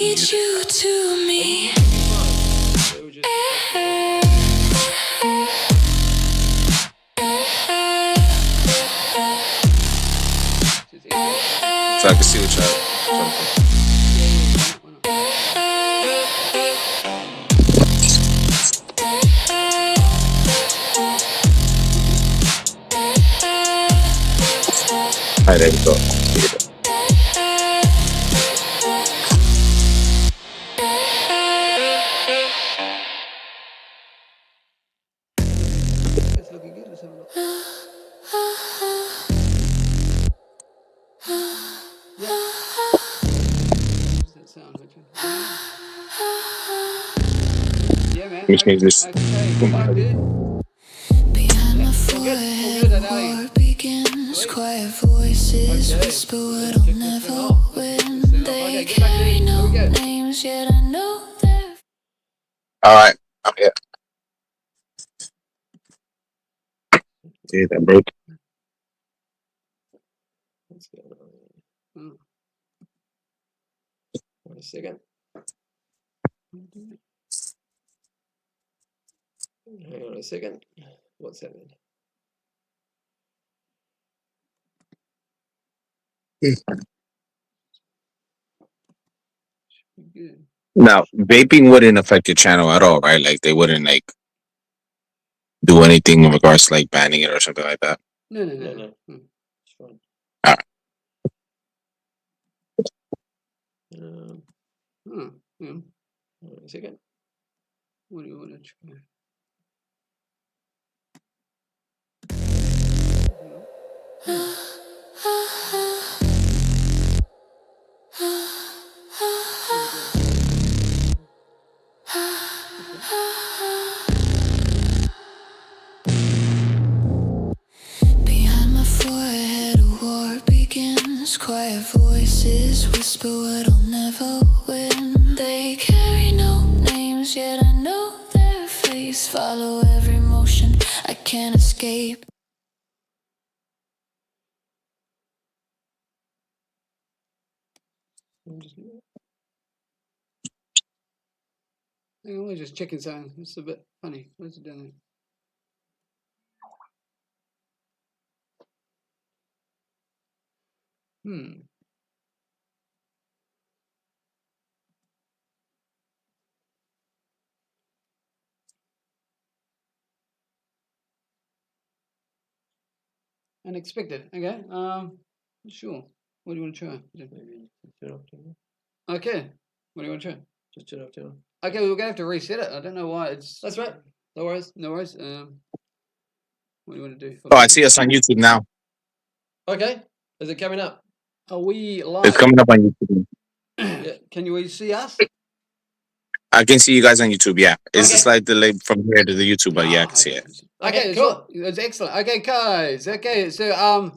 Need you to me. So I can see what y'all. All right, there we go. It's looking good. Let's have a look. That sound, yeah, man. Let me change this. Behind my forehead, war begins. Quiet voices whisper what I'll never win. They carry no names, yet I know they're. All right, I'm here. See that broke. Let's go. Wait a second. Hang on a second. What's happening? Good. Now, vaping wouldn't affect your channel at all, right? Like they wouldn't like do anything in regards to like banning it or something like that. No. It's fine. All right. Wait a second. What do you want to try? Behind my forehead, a war begins. Quiet voices whisper what I'll never win. They carry no names, yet I know their face. Follow every motion, I can't escape. Hang on, we're just checking something. It's a bit funny. What's it doing? Unexpected. Okay. Sure. What do you want to try? Maybe turn off channel. Okay. What do you want to try? Just turn off channel. Okay, we're gonna have to reset it. I don't know why it's. That's right. No worries. No worries. What do you want to do? Oh, I see us on YouTube now. Okay. Is it coming up? Are we live? It's coming up on YouTube. Yeah. Can you see us? I can see you guys on YouTube. Yeah, it's just like delay from here to the YouTube, but yeah, I can see it. Okay, cool. That's excellent. Okay, guys. Okay, so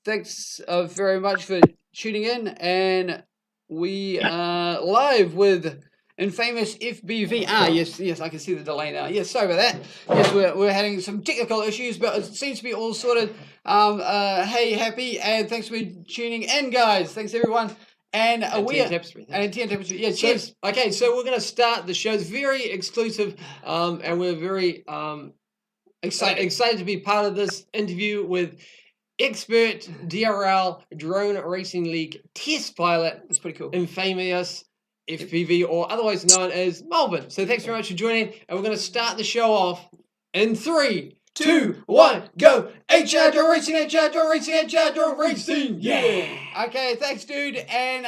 thanks very much for tuning in, and we are live with Infamous FPV. Yes, I can see the delay now. Yes, sorry about that. Yes, we're having some technical issues, but it seems to be all sorted. Hey, happy, and thanks for tuning in, guys. Thanks everyone. And we are and TN Tapestry. Yeah, cheers. Okay, so we're gonna start the show. It's very exclusive, and we're very excited to be part of this interview with expert DRL Drone Racing League test pilot. That's pretty cool. Infamous FPV, or otherwise known as Melivn. So thanks very much for joining, and we're going to start the show off in 3, 2, 1, go! HR Drone Racing, HR Drone Racing, HR Drone Racing, yeah! Okay, thanks, dude. And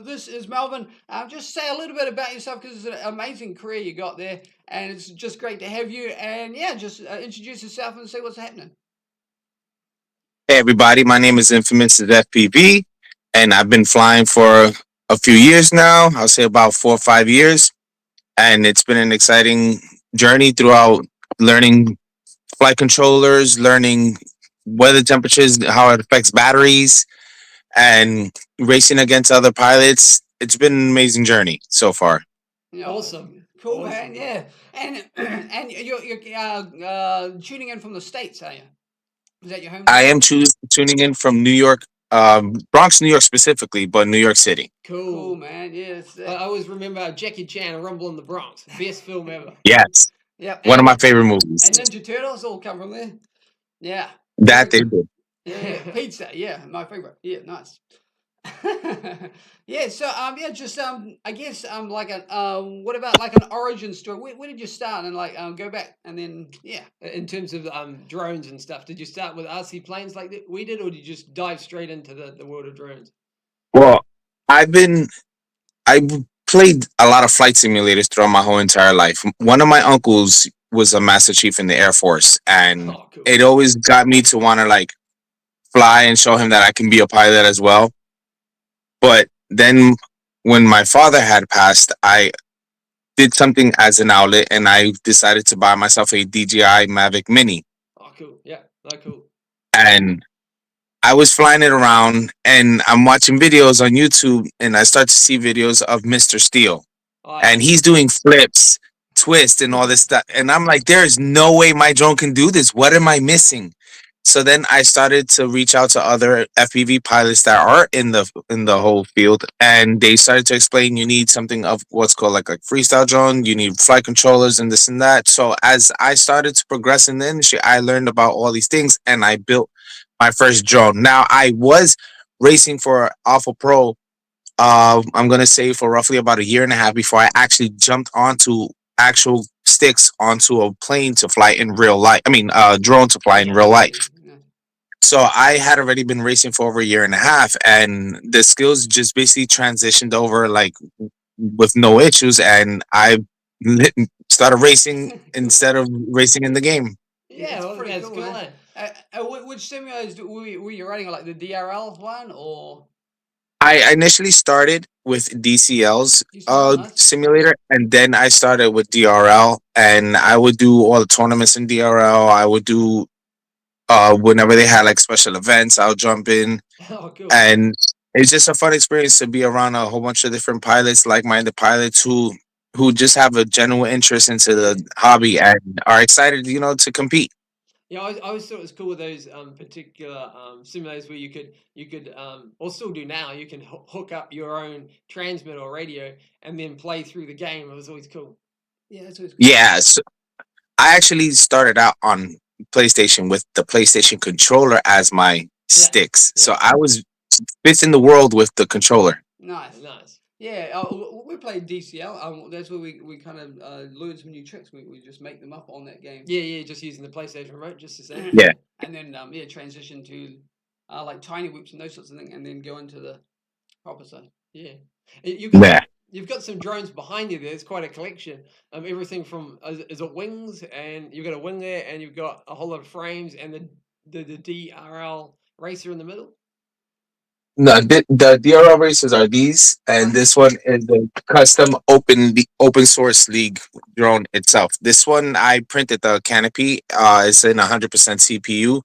this is Melivn. Just say a little bit about yourself, because it's an amazing career you got there, and it's just great to have you. And yeah, just introduce yourself and say what's happening. Hey everybody, my name is infamousisfpv, and I've been flying for a few years now. I'll say about 4 or 5 years, and it's been an exciting journey throughout learning flight controllers, learning weather temperatures, how it affects batteries, and racing against other pilots. It's been an amazing journey so far. Yeah, awesome. Cool, man. Yeah. And you're tuning in from the States, are you? Is that your home? I am tuning in from New York, Bronx, New York specifically, but New York City. Cool, man. Yeah, it's, I always remember Jackie Chan, Rumble in the Bronx, best film ever. Yes, yep. one of and- my favorite movies. And Ninja Turtles all come from there. Yeah. That they Very cool. did. Yeah. Pizza. Yeah, my favorite. Yeah, nice. Yeah. So yeah, just I guess like what about like an origin story? Where did you start and like go back and then yeah. In terms of drones and stuff, did you start with RC planes like we did, or did you just dive straight into the world of drones? Well, I played a lot of flight simulators throughout my whole entire life. One of my uncles was a master chief in the Air Force, and Oh, cool. it always got me to want to like fly and show him that I can be a pilot as well. But then when my father had passed, I did something as an outlet, and I decided to buy myself a DJI Mavic Mini. Oh, cool. Yeah, cool. And I was flying it around, and I'm watching videos on YouTube, and I start to see videos of Mr. Steele, Oh, and he's doing flips, twists, and all this stuff. And I'm like, there is no way my drone can do this. What am I missing? So then I started to reach out to other FPV pilots that are in the whole field, and they started to explain you need something of what's called like a freestyle drone. You need flight controllers and this and that. So as I started to progress in the industry, I learned about all these things, and I built my first drone. Now I was racing for Alpha Pro. I'm gonna say for roughly about a year and a half before I actually jumped onto actual sticks onto a plane to fly in real life. I mean, drone to fly in real life. Yeah. So I had already been racing for over a year and a half, and the skills just basically transitioned over like with no issues, and I started racing instead of racing in the game. Yeah, it's well, pretty that's cool, cool. man. Which simulators were you running, like the DRL one or I initially started with DCL's DCL? Nice. simulator, and then I started with DRL, and I would do all the tournaments in DRL. I would do whenever they had like special events, I'll jump in, Oh, cool. and it's just a fun experience to be around a whole bunch of different pilots, like-minded pilots who just have a genuine interest into the hobby and are excited, to compete. Yeah, I always thought it was cool with those particular simulators where you could or still do now. You can hook up your own transmitter or radio and then play through the game. It was always cool. Yeah, that's always cool. Yeah, so I actually started out on PlayStation with the PlayStation controller as my sticks. So I was fits in the world with the controller. Nice. Yeah, we played DCL. That's where we kind of learned some new tricks. We just make them up on that game. Yeah, just using the PlayStation remote, just the same. Yeah. And then transition to like tiny whips and those sorts of things, and then go into the proper side. Yeah, you've got some drones behind you there. It's quite a collection. Everything from is it wings, and you've got a wing there, and you've got a whole lot of frames, and the DRL racer in the middle. No, the DRL races are these, and this one is the custom open source league drone itself. This one I printed the canopy. It's in 100% CPU,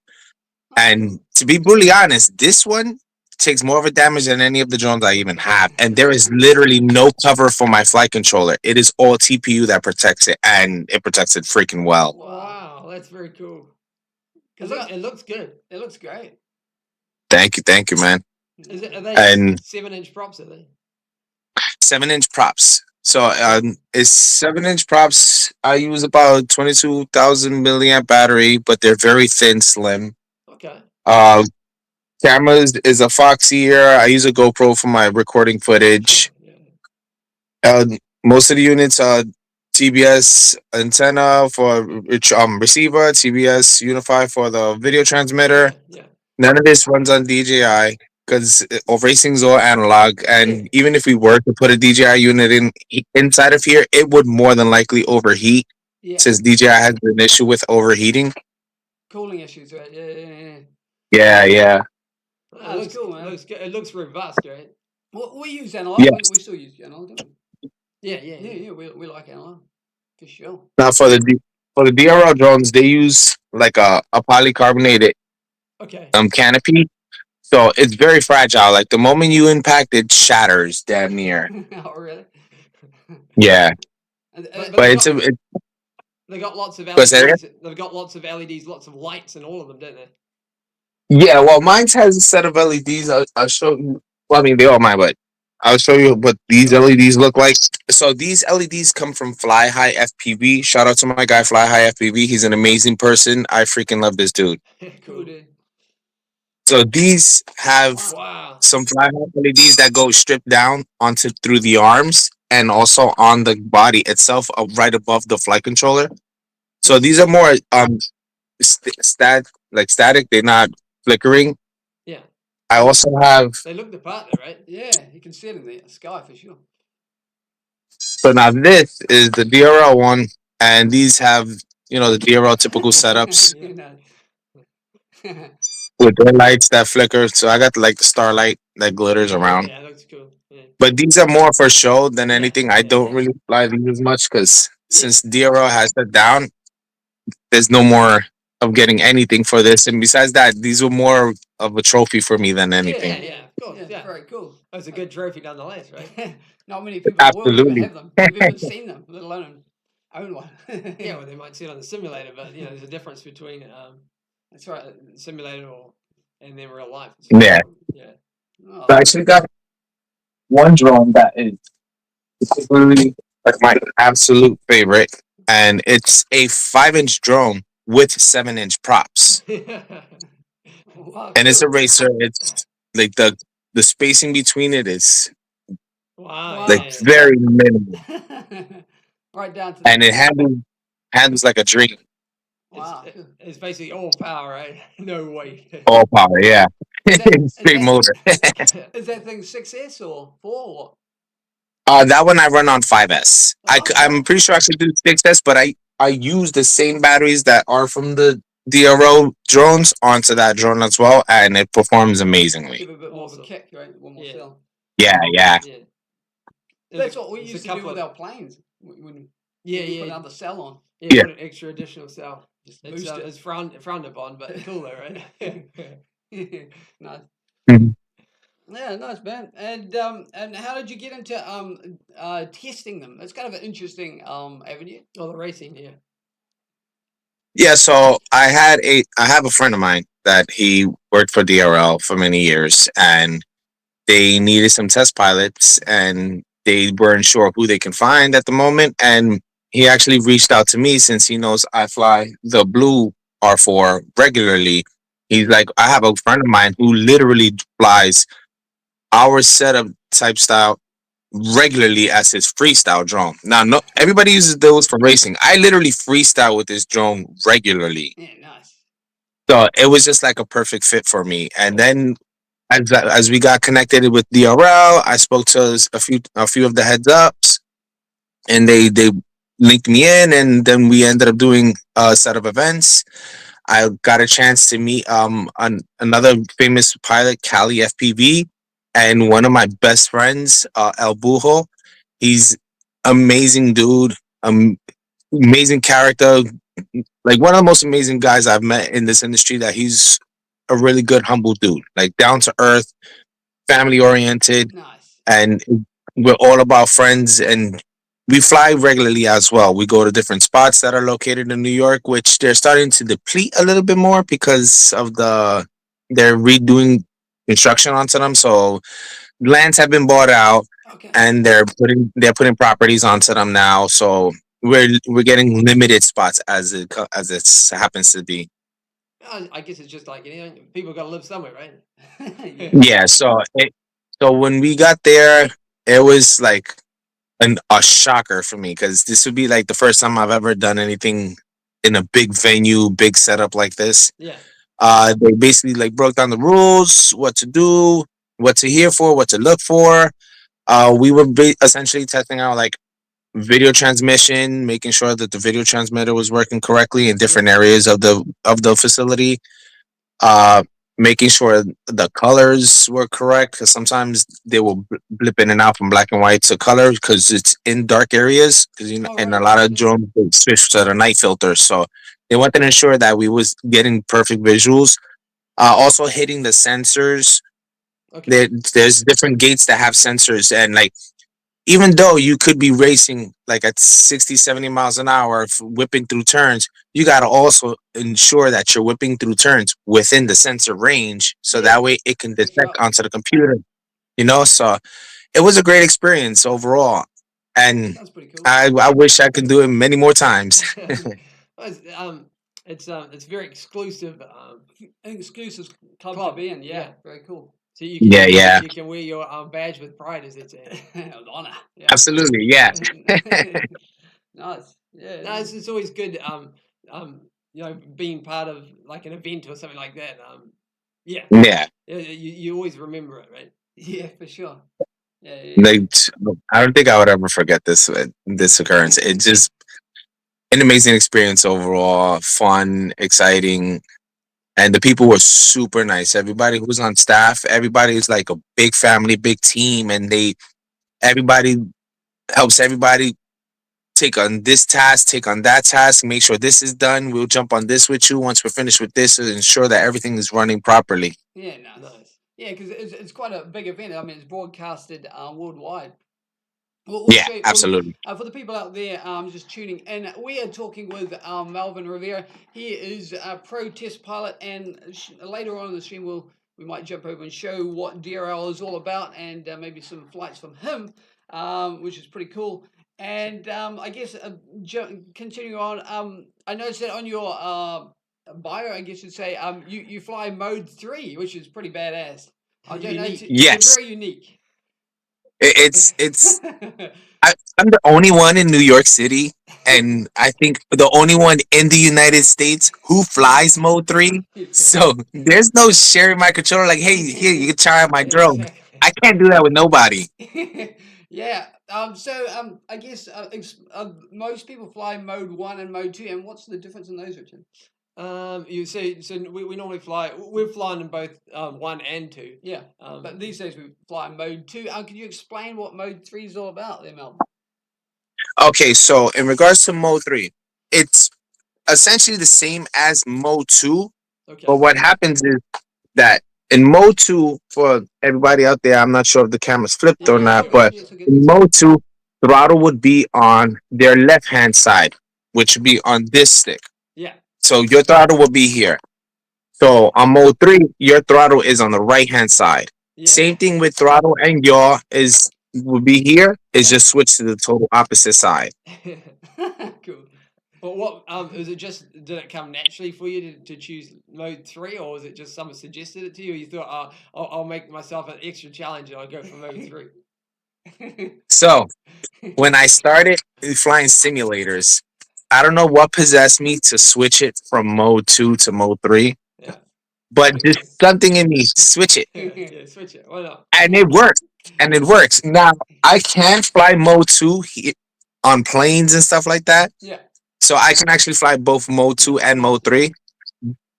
and to be brutally honest, this one takes more of a damage than any of the drones I even have. And there is literally no cover for my flight controller. It is all TPU that protects it, and it protects it freaking well. Wow, that's very cool. It looks good. It looks great. Thank you, man. Are they And 7-inch props? Are they 7-inch props? So it's 7-inch props. I use about 22,000 milliamp battery, but they're very thin, slim. Okay. Cameras is a Foxy here. I use a GoPro for my recording footage. Most of the units are TBS antenna for receiver, TBS Unify for the video transmitter. Yeah. None of this runs on DJI because racing's all analog. And even if we were to put a DJI unit inside of here, it would more than likely overheat. Yeah. Since DJI has an issue with overheating. Cooling issues, right? Yeah. Oh, that's cool, man. It looks robust, right? Well, we use analog. Yes. We still use analog, don't we? Yeah. We like analog for sure. Now for the DRL drones, they use like a polycarbonated canopy, so it's very fragile. Like the moment you impact, it shatters damn near. Oh, really? Yeah, but they got lots of LEDs. They've got lots of LEDs, lots of lights, and all of them, don't they? Yeah, well, mine has a set of LEDs. I'll show you. Well, I mean, they all mine, but I'll show you what these LEDs look like. So these LEDs come from Fly High FPV. Shout out to my guy Fly High FPV. He's an amazing person. I freaking love this dude. Cool, dude. So these have Wow. some Fly High LEDs that go stripped down onto through the arms and also on the body itself, right above the flight controller. So these are more static. They're not flickering. Yeah. I also have. They look the part, though, right? Yeah, you can see it in the sky for sure. So now this is the DRL one, and these have the DRL typical setups You know. with their lights that flicker. So I got like the starlight that glitters around. Yeah, it looks cool. Yeah. But these are more for show than anything. I yeah, don't really fly these as much because since DRL has that down, there's no more of getting anything for this. And besides that, these were more of a trophy for me than anything. Yeah, of course. Yeah, very cool. That's a good trophy nonetheless, right? Not many people in the world Absolutely. have them. I've even seen them, let alone own one. Yeah, well, they might see it on the simulator, but there's a difference between That's right. simulator and then real life. Yeah. Yeah. Oh, So I actually got one drone that is particularly like my absolute favorite, and it's a 5-inch drone with 7-inch props, wow, and it's a cool. racer. It's like the spacing between it is Wow. like yeah. very minimal, Right down to and it handles like a dream. wow. It's basically all power, right? No weight. All power, yeah. Is Straight motor. Is that thing 6S or 4 or what? That one I run on 5S. I'm pretty sure I could do 6S, but I use the same batteries that are from the DRO drones onto that drone as well, and it performs amazingly. Give it a bit more of a Awesome. kick, right? One more Yeah. cell. Yeah. Yeah. That's what we There's used a to do couple with of our planes. When we yeah. put another cell on. Yeah. Put an extra additional cell. Just boost it. It's frowned upon, but cool though, right? Nice. Mhm. Yeah, nice, man. And how did you get into testing them? That's kind of an interesting avenue. Oh, the racing, yeah. Yeah, so I have a friend of mine that he worked for DRL for many years, and they needed some test pilots, and they weren't sure who they can find at the moment. And he actually reached out to me since he knows I fly the blue R4 regularly. He's like, I have a friend of mine who literally flies our setup type style regularly as his freestyle drone. Now, no, everybody uses those for racing. I literally freestyle with this drone regularly. Yeah, nice. So it was just like a perfect fit for me. And then as we got connected with DRL, I spoke to a few of the heads ups, and they linked me in, and then we ended up doing a set of events. I got a chance to meet another famous pilot, Cali FPV, and one of my best friends, El Bujo. He's amazing dude, amazing character, like one of the most amazing guys I've met in this industry. That he's a really good, humble dude, like down to earth, family oriented, Nice. and we're all about friends. And we fly regularly as well. We go to different spots that are located in New York, which they're starting to deplete a little bit more because of they're redoing construction onto them. So lands have been bought out, Okay. and they're putting properties onto them now. So we're getting limited spots as it happens to be. I guess it's just like people got to live somewhere, right? Yeah. So when we got there, it was like a shocker for me because this would be like the first time I've ever done anything in a big venue, big setup like this. Yeah. They basically like broke down the rules, what to do, what to hear for, what to look for. We were essentially testing out like video transmission, making sure that the video transmitter was working correctly in different areas of the facility. Making sure the colors were correct because sometimes they will blip in and out from black and white to color because it's in dark areas. Because and a lot of drones they switch to the night filter, so they wanted to ensure that we was getting perfect visuals. Also hitting the sensors. Okay. There's different gates that have sensors, and like even though you could be racing like at 60, 70 miles an hour, whipping through turns, you got to also ensure that you're whipping through turns within the sensor range. So that way it can detect onto the computer, So it was a great experience overall, and Sounds pretty cool. I wish I could do it many more times. Well, it's very exclusive Exclusive club to club. be in. Yeah, Yeah. very cool. So you can Yeah. you can wear your badge with pride, as they say. Honor. Yeah. Absolutely, yeah. Nice. Yeah. No, it's always good. You know, being part of like an event or something like that. Yeah, Yeah. you always remember it, right? Yeah, for sure. Yeah. Like, I don't think I would ever forget this occurrence. It's just an amazing experience overall, fun, exciting, and the people were super nice. Everybody who was on staff, everybody is like a big family, big team, and everybody helps everybody take on this task, take on that task, make sure this is done. We'll jump on this with you once we're finished with this, and ensure that everything is running properly. Yeah, nice. Yeah, because it's quite a big event. I mean, it's broadcasted worldwide. Yeah, absolutely. For the people out there just tuning in, we are talking with Melivn Rivera. He is a pro test pilot, and later on in the stream, we might jump over and show what DRL is all about, and maybe some flights from him, which is pretty cool. And I guess continuing on, I noticed that on your bio, I guess you'd say you fly mode 3, which is pretty badass. I don't know. Yes. Very unique. It's I'm the only one in New York City, and I think the only one in the United States who flies Mode 3. So there's no sharing my controller. Like, hey, here you can try out my drone. I can't do that with nobody. Yeah. I guess most people fly Mode 1 and Mode 2, and what's the difference in those, Richard? You see, so we normally fly. We're flying in both 1 and 2. Yeah. But these days we fly Mode 2. Can you explain what Mode 3 is all about, there, Melvin? Okay, so in regards to Mode 3, it's essentially the same as Mode 2. Okay. But what happens is that in Mode 2, for everybody out there, I'm not sure if the camera's flipped or not, but in Mode 2, throttle would be on their left-hand side, which would be on this stick. Yeah. So your throttle will be here. So on Mode 3, your throttle is on the right-hand side. Yeah. Same thing with throttle and yaw would be here. It's just switch to the total opposite side. Cool. But what is it? Did it come naturally for you to choose Mode 3, or was it just someone suggested it to you? Or you thought, I'll make myself an extra challenge and I'll go for Mode 3. So when I started flying simulators, I don't know what possessed me to switch it from Mode 2 to Mode 3. Yeah. But just something in me, switch it. Yeah, switch it. Why not? And it works. Now, I can fly Mode 2 on planes and stuff like that. Yeah. So I can actually fly both Mode 2 and Mode 3.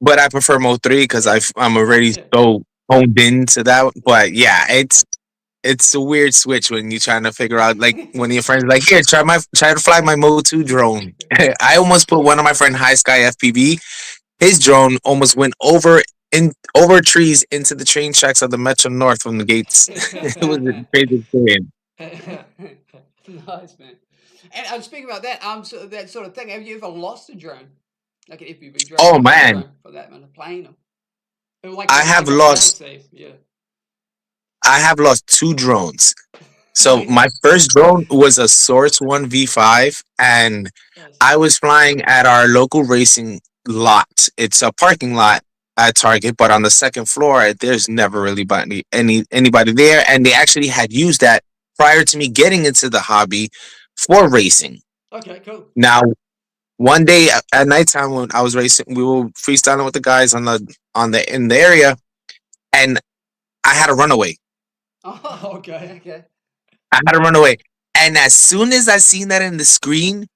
But I prefer Mode 3 because I'm already so honed into that. But yeah, it's a weird switch when you're trying to figure out, like, when your friend's like, here, try to fly my Mode 2 drone. I almost put one of my friend High Sky FPV. His drone almost went over trees into the train tracks of the Metro North from the gates. It was a crazy experience. Nice, man. And speaking about that, so that sort of thing, have you ever lost a drone, like an FPV drone? Oh man, for that man, a plane. Or like I have lost 2 drones. So my first drone was a Source 1 V5, and I was flying at our local racing lot. It's a parking lot at Target, but on the second floor, there's never really anybody there, and they actually had used that prior to me getting into the hobby for racing. Okay, cool. Now, one day at nighttime when I was racing, we were freestyling with the guys in the area, and I had a runaway. Oh, okay. I had to run away. And as soon as I seen that in the screen,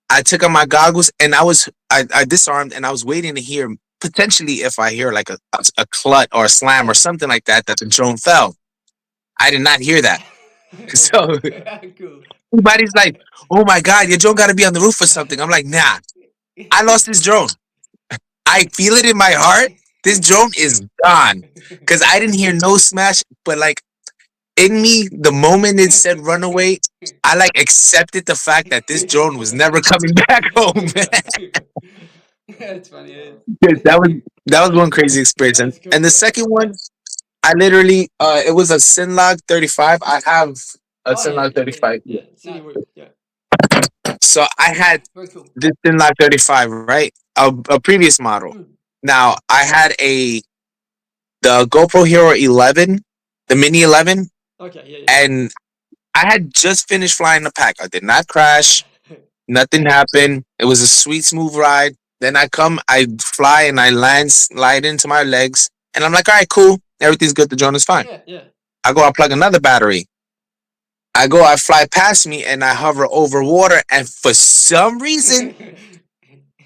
I took out my goggles and I disarmed, and I was waiting to hear, potentially if I hear like a clut or a slam or something like that the drone fell. I did not hear that. So cool. Everybody's like, oh my God, your drone got to be on the roof or something. I'm like, nah, I lost this drone. I feel it in my heart. This drone is gone. Because I didn't hear no smash, but like, in me, the moment it said runaway, I like accepted the fact that this drone was never coming back home. That's funny. That was one crazy experience. And the second one I literally, it was a Sinlog 35. I have a Oh, yeah, Sinlog 35. Yeah, city whoop. Yeah. So I had Very cool. this Sinlog 35, right? A previous model. Mm. Now I had the GoPro Hero 11, the Mini 11, Okay. Yeah. and I had just finished flying the pack. I did not crash. Nothing happened. It was a sweet, smooth ride. Then I fly and I slide into my legs, and I'm like, all right, cool. Everything's good. The drone is fine. Yeah. I go, I plug another battery. I fly past me, and I hover over water, and for some reason,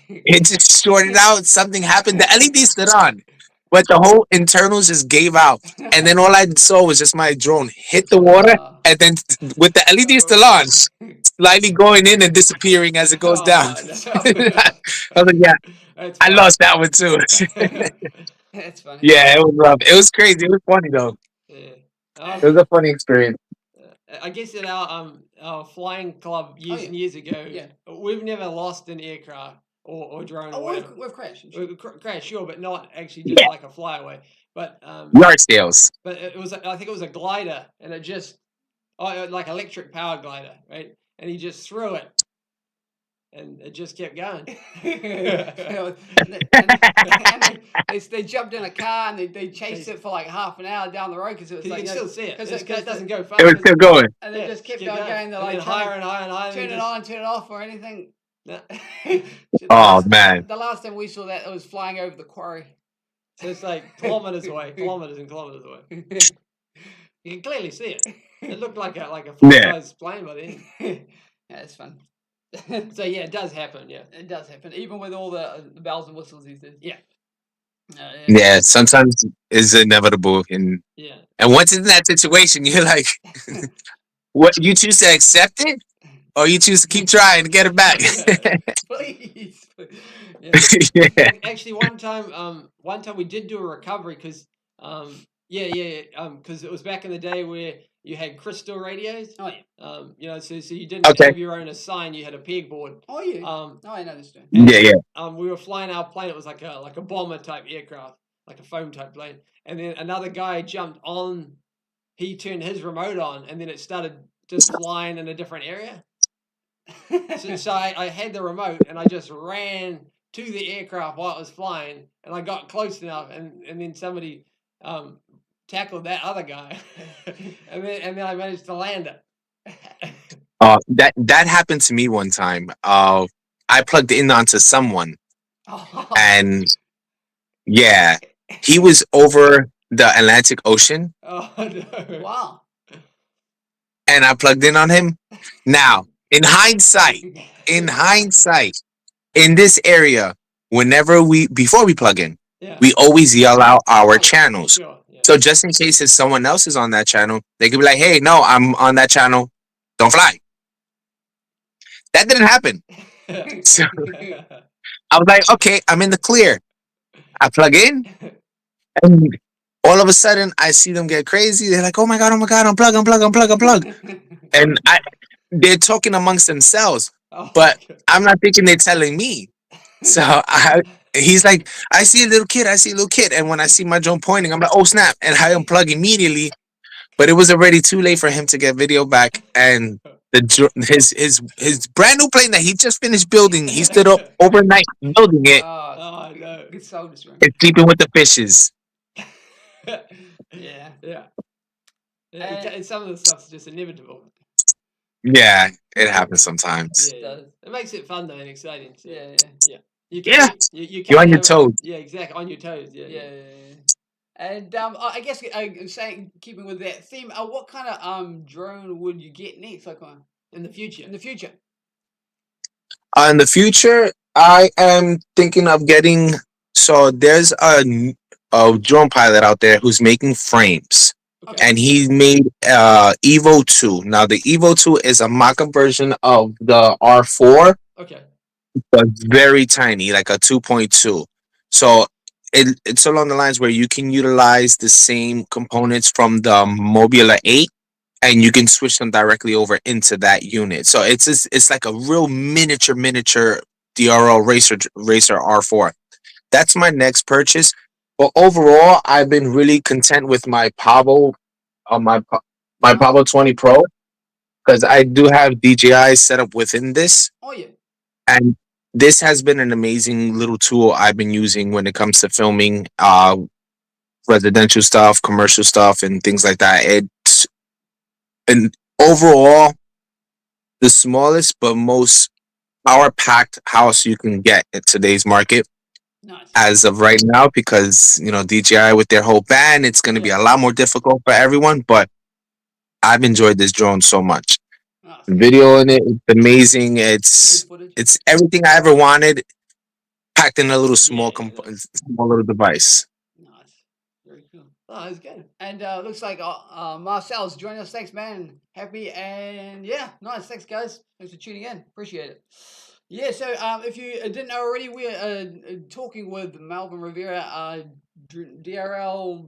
it just shorted out. Something happened. The LED stood on, but the whole internals just gave out. And then all I saw was just my drone hit the water, and then with the LED still on, slightly going in and disappearing as it goes down. I was like, yeah, That's I fun. lost that one too. That's funny. Yeah, it was rough. It was crazy. It was funny though. Yeah. It was a funny experience. I guess at our flying club years yeah. and years ago, Yeah. we've never lost an aircraft or drone or Oh, whatever. we've crashed. We've crashed, sure, but not actually just like a flyaway. But Yard sales. but it was I think it was a glider, and it just like electric powered glider, right? And he just threw it, and it just kept going. They jumped in a car and they chased it for like half an hour down the road because it was You like can still see it because because it doesn't go fast. It was still going. and they Yeah, just kept keep on going. They're and like then higher and higher and higher. turn it on, turn it off, or anything. No. Oh man. The last time we saw that, it was flying over the quarry. So it's like kilometers away, kilometers and kilometers away. You can clearly see it. It looked like a full-size plane by then. Yeah, it's fun. So yeah, it does happen. Yeah. It does happen, even with all the bells and whistles these days. Yeah. Yeah, sometimes it's inevitable, and Yeah. once it's in that situation, you're like, what you choose to accept it, or you choose to keep trying to get it back. Please. Yeah. Actually, one time we did do a recovery because because it was back in the day where you had crystal radios. Oh yeah. So you didn't Okay. have your own assign. You had a pegboard. Oh yeah. Um, No, I know this too. Yeah. we were flying our plane. It was like a bomber type aircraft, like a foam type plane. And then another guy jumped on. He turned his remote on, and then it started just flying in a different area. So I had the remote, and I just ran to the aircraft while it was flying, and I got close enough, and then somebody tackled that other guy, and then I managed to land it. That happened to me one time. I plugged in onto someone, and yeah, he was over the Atlantic Ocean, Oh no! Wow. and I plugged in on him. Now, in hindsight, in this area, before we plug in, Yeah. we always yell out our channels. Sure. Yeah. So just in case if someone else is on that channel, they could be like, "Hey, no, I'm on that channel. Don't fly." That didn't happen. So I was like, "Okay, I'm in the clear." I plug in, and all of a sudden, I see them get crazy. They're like, "Oh my god, unplug!" And they're talking amongst themselves, Oh, but okay. I'm not thinking they're telling me. So he's like, I see a little kid. And when I see my drone pointing, I'm like, oh snap. And I unplug immediately. But it was already too late for him to get video back. And his brand new plane that he just finished building, he stood up overnight building it Oh no! Good soldiers, man. and sleeping with the fishes. Yeah. Yeah. Some of the stuff's just inevitable. Yeah, it happens sometimes. Yeah, does. it makes it fun though and exciting. So. Yeah. You Yeah. You You're can't on your have- toes. Yeah, exactly. On your toes. Yeah. Yeah. And I guess saying keeping with that theme, what kind of drone would you get next? Like In the future. in the future? In the future, I am thinking of getting. So there's a drone pilot out there who's making frames, Okay. and he made Evo 2. Now the Evo 2 is a mock-up version of the R4, Okay. but very tiny, like a 2.2. So it's along the lines where you can utilize the same components from the Mobula 8, and you can switch them directly over into that unit. So it's like a real miniature DRL racer R4. That's my next purchase. But overall, I've been really content with my Pavo, my Oh, Pavo 20 Pro, because I do have DJI set up within this, oh yeah. and this has been an amazing little tool I've been using when it comes to filming residential stuff, commercial stuff, and things like that. It's and overall the smallest but most power packed house you can get in today's market Nice. as of right now, because DJI with their whole ban, it's going to be Yeah. a lot more difficult for everyone. But I've enjoyed this drone so much. Oh, it's The good. video in it, it's amazing. Smooth footage. It's everything I ever wanted packed in a little Yeah, nice. small little device. Nice. Very cool. Oh, it's good. And looks like Marcel's joining us. Thanks, man. Happy and yeah, nice. Thanks, guys. Thanks for tuning in. Appreciate it. Yeah. So if you didn't know already, we're talking with Melivn Rivera, DRL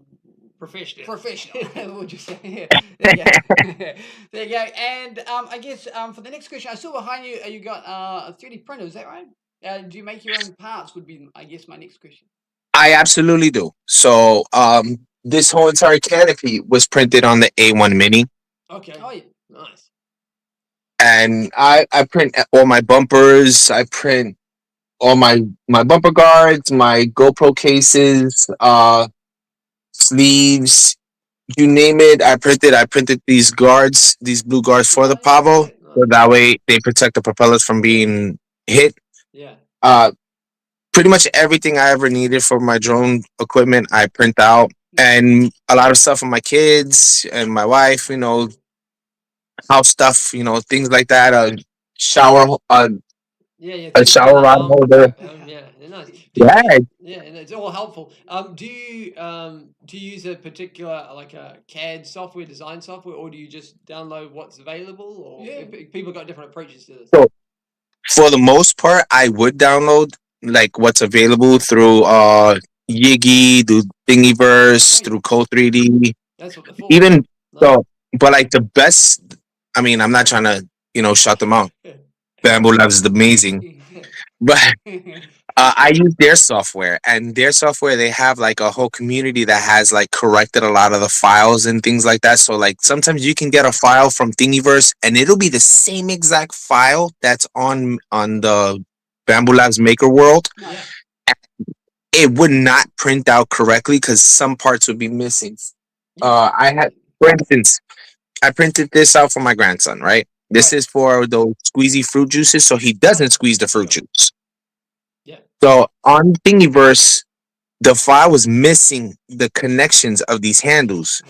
Professional. we'll just say yeah. There you go. There you go. And I guess for the next question, I saw behind you you got a 3D printer. Is that right? Do you make your own parts? Would be I guess my next question. I absolutely do. So this whole entire canopy was printed on the A1 Mini. Okay. Oh yeah. Nice. And I print all my bumpers. I print all my bumper guards, my GoPro cases, sleeves, you name it. I printed these guards, these blue guards for the Pavo, Okay. so that way they protect the propellers from being hit. Yeah. Uh, Pretty much everything I ever needed for my drone equipment, I print out, and a lot of stuff for my kids and my wife. House stuff. Things like that. Shower. Yeah, A things to shower put rod on. holder. Yeah, they're nice. Yeah. Yeah, and it's all helpful. Do you use a particular like a CAD software, design software, or do you just download what's available? Or Yeah. people got different approaches to this. So for the most part, I would download like what's available through Yiggy, through Thingiverse, through Code3D, That's what the for. even Nice. so. But like the best, I mean, I'm not trying to shut them out. Bamboo Labs is amazing, but I use their software, and their software, they have like a whole community that has like corrected a lot of the files and things like that. So like sometimes you can get a file from Thingiverse and it'll be the same exact file that's on the Bamboo Labs Maker World. Yeah. It would not print out correctly because some parts would be missing. I had, for instance, I printed this out for my grandson, right? This Right. is for those squeezy fruit juices, so he doesn't squeeze the fruit juice. Yeah. So on Thingiverse, the file was missing the connections of these handles.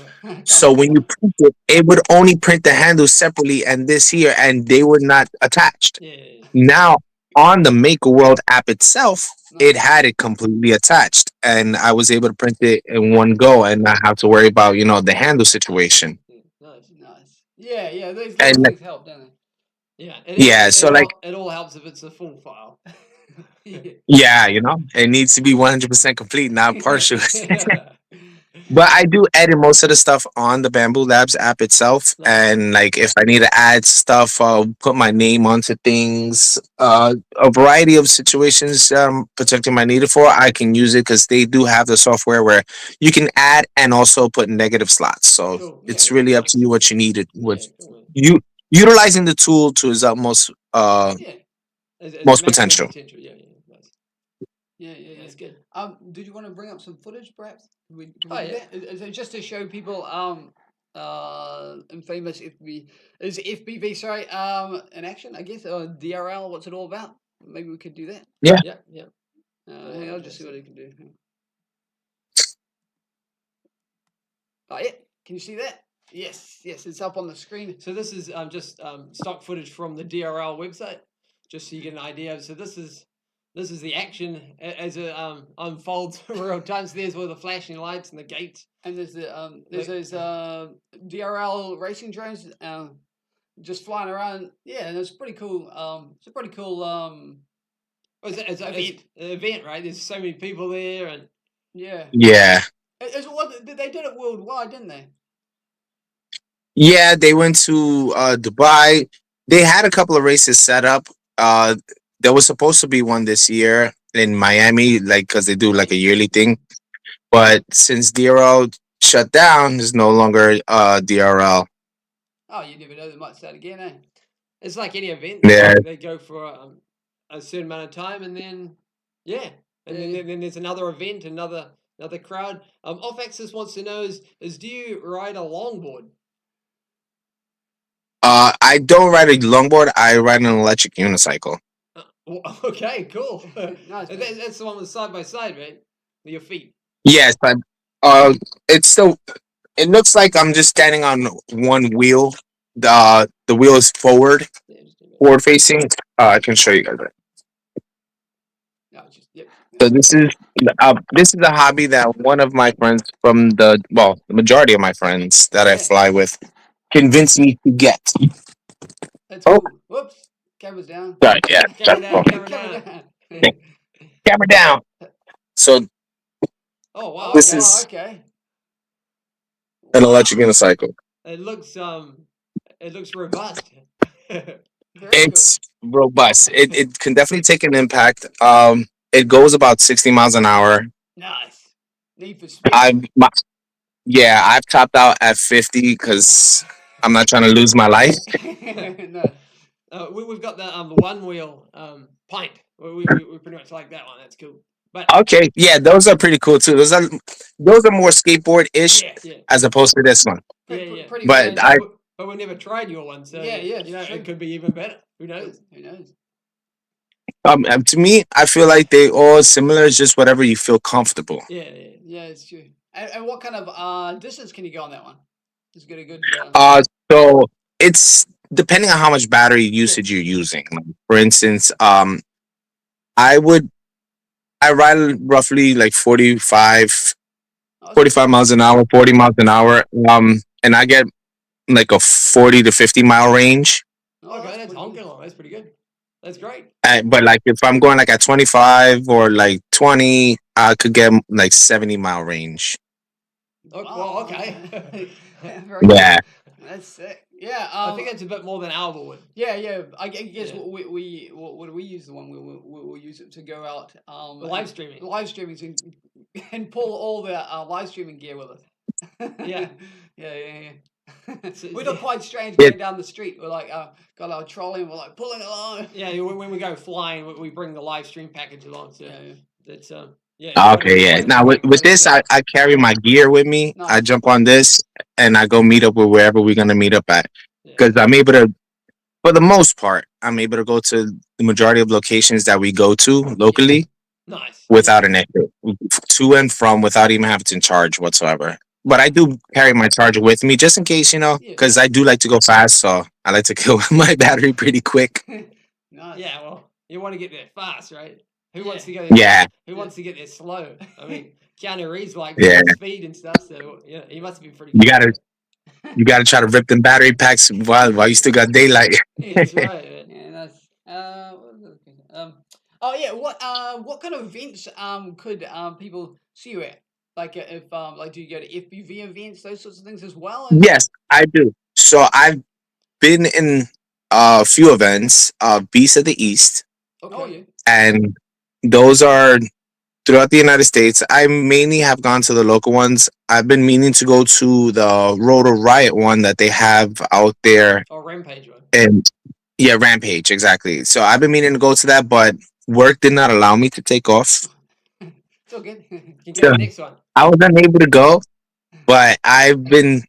So when you print it, it would only print the handles separately and this here, and they were not attached. Yeah. Now on the Maker World app itself, it had it completely attached, and I was able to print it in one go and not have to worry about the handle situation. Nice. Nice. Yeah. Those And little things help, don't they? Yeah. yeah, so like it all helps if it's a full file. yeah, it needs to be 100% complete, not partial. But I do edit most of the stuff on the Bamboo Labs app itself, Nice. and like if I need to add stuff, I'll put my name onto things. A variety of situations particularly I need it for, I can use it because they do have the software where you can add and also put negative slots. So Cool. it's Yeah, really up nice. to you what you need it with. Yeah, cool. You utilizing the tool to its utmost Yeah. As most maximum potential. Yeah, nice. Yeah. That's good. Did you want to bring up some footage, perhaps? Can we Oh, do yeah. that? Is it just to show people infamous FPV is FPV in action? I guess or DRL. What's it all about? Maybe we could do that. Yeah. Yeah. Hang on, I'll just see what I can do. Oh yeah, can you see that? Yes, it's up on the screen. So this is just stock footage from the DRL website, just so you get an idea. So this is the action as it unfolds in real time. So there's all the flashing lights and the gates. And there's those DRL racing drones just flying around. Yeah, and it's pretty cool. It's a pretty cool It's an event, right? There's so many people there, and yeah. They did it worldwide, didn't they? Yeah, they went to Dubai. They had a couple of races set up. There was supposed to be one this year in Miami, like because they do like a yearly thing. But since DRL shut down, there's no longer DRL. Oh, you never know, they might start again, eh? It's like any event. Yeah. They go for a certain amount of time, and then and Yeah. then there's another event, another crowd. Off Axis wants to know is do you ride a longboard? I don't ride a longboard. I ride an electric unicycle. Okay, cool. Nice, man. That's the one with side by side, right? With your feet. Yes, but it's still. It looks like I'm just standing on one wheel. The wheel is forward facing. I can show you guys that. No, just, yep. So this is a hobby that one of my friends from the majority of my friends that I fly with convinced me to get. That's Oh. cool. Whoops. Camera's down. Sorry, yeah. Camera down, Camera camera down. Camera down. So Oh wow. This okay. is- okay. an electric unicycle. It looks robust. Very It's robust. It can definitely take an impact. It goes about 60 miles an hour. good. Nice. Need for speed. I've topped out at 50 because I'm not trying to lose my life. No. We've got the one wheel pint. We pretty much like that one. That's cool. But Okay, yeah, those are pretty cool too. Those are more skateboard ish yeah. as opposed to this one. Yeah. Pretty But good. But we never tried your one, so Yeah, you know, sure. it could be even better. Who knows? Who knows? To me, I feel like they all similar. It's just whatever you feel comfortable. Yeah. Yeah, it's true. And what kind of distance can you go on that one? Just get a good. So it's depending on how much battery usage you're using. Like, for instance, I ride roughly like 45 miles an hour, 40 miles an hour. And I get like a 40 to 50 mile range. Okay, that's honking along. That's pretty good. That's great. But like if I'm going like at 25 or like 20, I could get like 70 mile range. Oh, well, okay. Very Yeah. good. That's sick. Yeah. I think that's a bit more than Alba would. Yeah. I guess Yeah. what we use the one we'll use it to go out Live streaming. and pull all the live streaming gear with us. Yeah. Yeah. So- We look quite strange Yeah. going down the street. We're like got our trolley and we're like pulling along. Yeah, when we go flying, we bring the live stream package along. So Yeah. that's Okay, yeah. Now with this, I carry my gear with me. Nice. I jump on this and I go meet up with wherever we're gonna meet up at. Because I'm able to, for the most part, I'm able to go to the majority of locations that we go to locally nice without an issue, to and from without even having to charge whatsoever. But I do carry my charger with me just in case, because I do like to go fast, so I like to kill my battery pretty quick. Nice. Yeah, well, you want to get there fast, right? Who wants to go? Yeah. Who wants to get there slow? I mean, Keanu Reeves like Yeah. speed and stuff, so yeah, he must be pretty. Good. You gotta try to rip them battery packs while you still got daylight. That's right. Yeah, that's what was the other thing? Oh yeah, what kind of events could people see you at? Like if like do you go to FPV events, those sorts of things as well? Yes, I do. So I've been in a few events, Beast of the East, Okay. Oh yeah. and those are throughout the United States. I mainly have gone to the local ones. I've been meaning to go to the Rotor Riot one that they have out there. Or Rampage one. And yeah, Rampage, exactly. So I've been meaning to go to that, but work did not allow me to take off. It's all good. You get the next one. I was unable to go, but I've been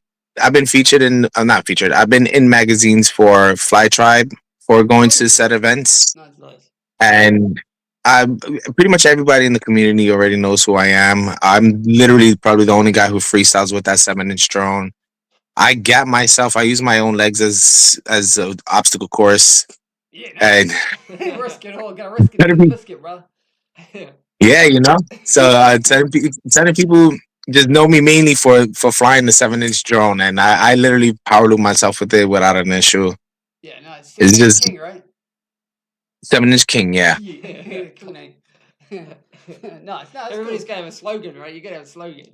featured in not featured. I've been in magazines for Fly Tribe for going to set events, Nice. and pretty much everybody in the community already knows who I am. I'm literally probably the only guy who freestyles with that 7-inch drone. I gap myself. I use my own legs as an obstacle course. Yeah. And risk it all. Gotta risk it for the biscuit, bro. yeah, So certain people just know me mainly for flying the 7-inch drone, and I literally power loop myself with it without an issue. Yeah, no, It's just King, right? 7-inch King, yeah. Yeah, cool name. Nice. No, Everybody's got to have a slogan, right? You got to have a slogan.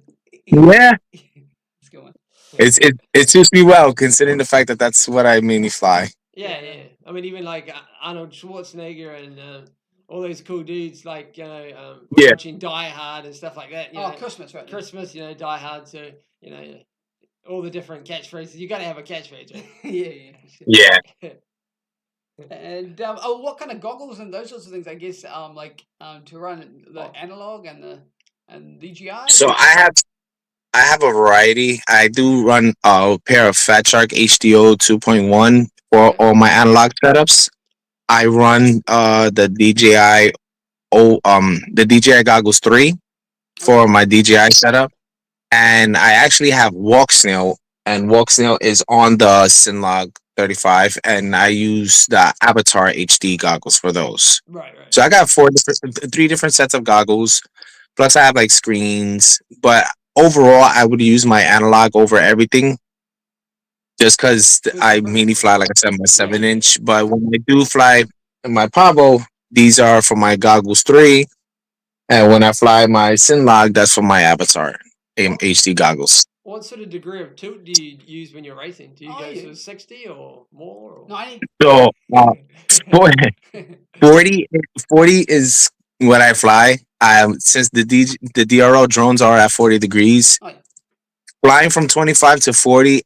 Yeah, Let's go on. it suits me well considering the fact that that's what I mainly fly. Yeah. I mean, even like Arnold Schwarzenegger and all those cool dudes like Yeah. watching Die Hard and stuff like that. You know, Christmas, right? Christmas, Die Hard. So all the different catchphrases. You got to have a catchphrase, right? Yeah. And what kind of goggles and those sorts of things? I guess to run the analog and DJI. So I have a variety. I do run a pair of Fat Shark HDO 2.1 for all my analog setups. I run the DJI Goggles 3 for my DJI setup. And I actually have Walk Snail, and Walk Snail is on the Sinlog 35, and I use the Avatar HD goggles for those. Right. So I got three different sets of goggles. Plus, I have like screens, but overall, I would use my analog over everything, just because I mainly fly, like I said, my 7-inch. But when I do fly in my Pavo, these are for my Goggles 3, and when I fly my Sinlog, that's for my Avatar HD goggles. What sort of degree of tilt do you use when you're racing? Do you go to 60 or more? Or? 90. So 40 is what I fly. Since the DRL drones are at 40 degrees, flying from 25 to 40,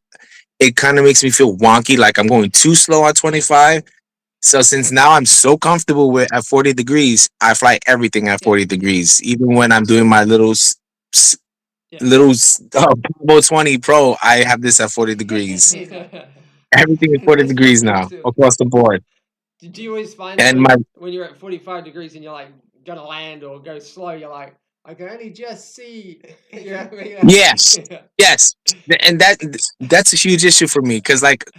it kind of makes me feel wonky, like I'm going too slow at 25. So since now I'm so comfortable with at 40 degrees, I fly everything at 40 degrees. Even when I'm doing my little Pavo 20 Pro, I have this at 40 degrees. Everything is 40 degrees now across the board. Do you always find that when you're at 45 degrees and you're like gonna land or go slow, you're like, I can only just see. Yes, and that's a huge issue for me, because like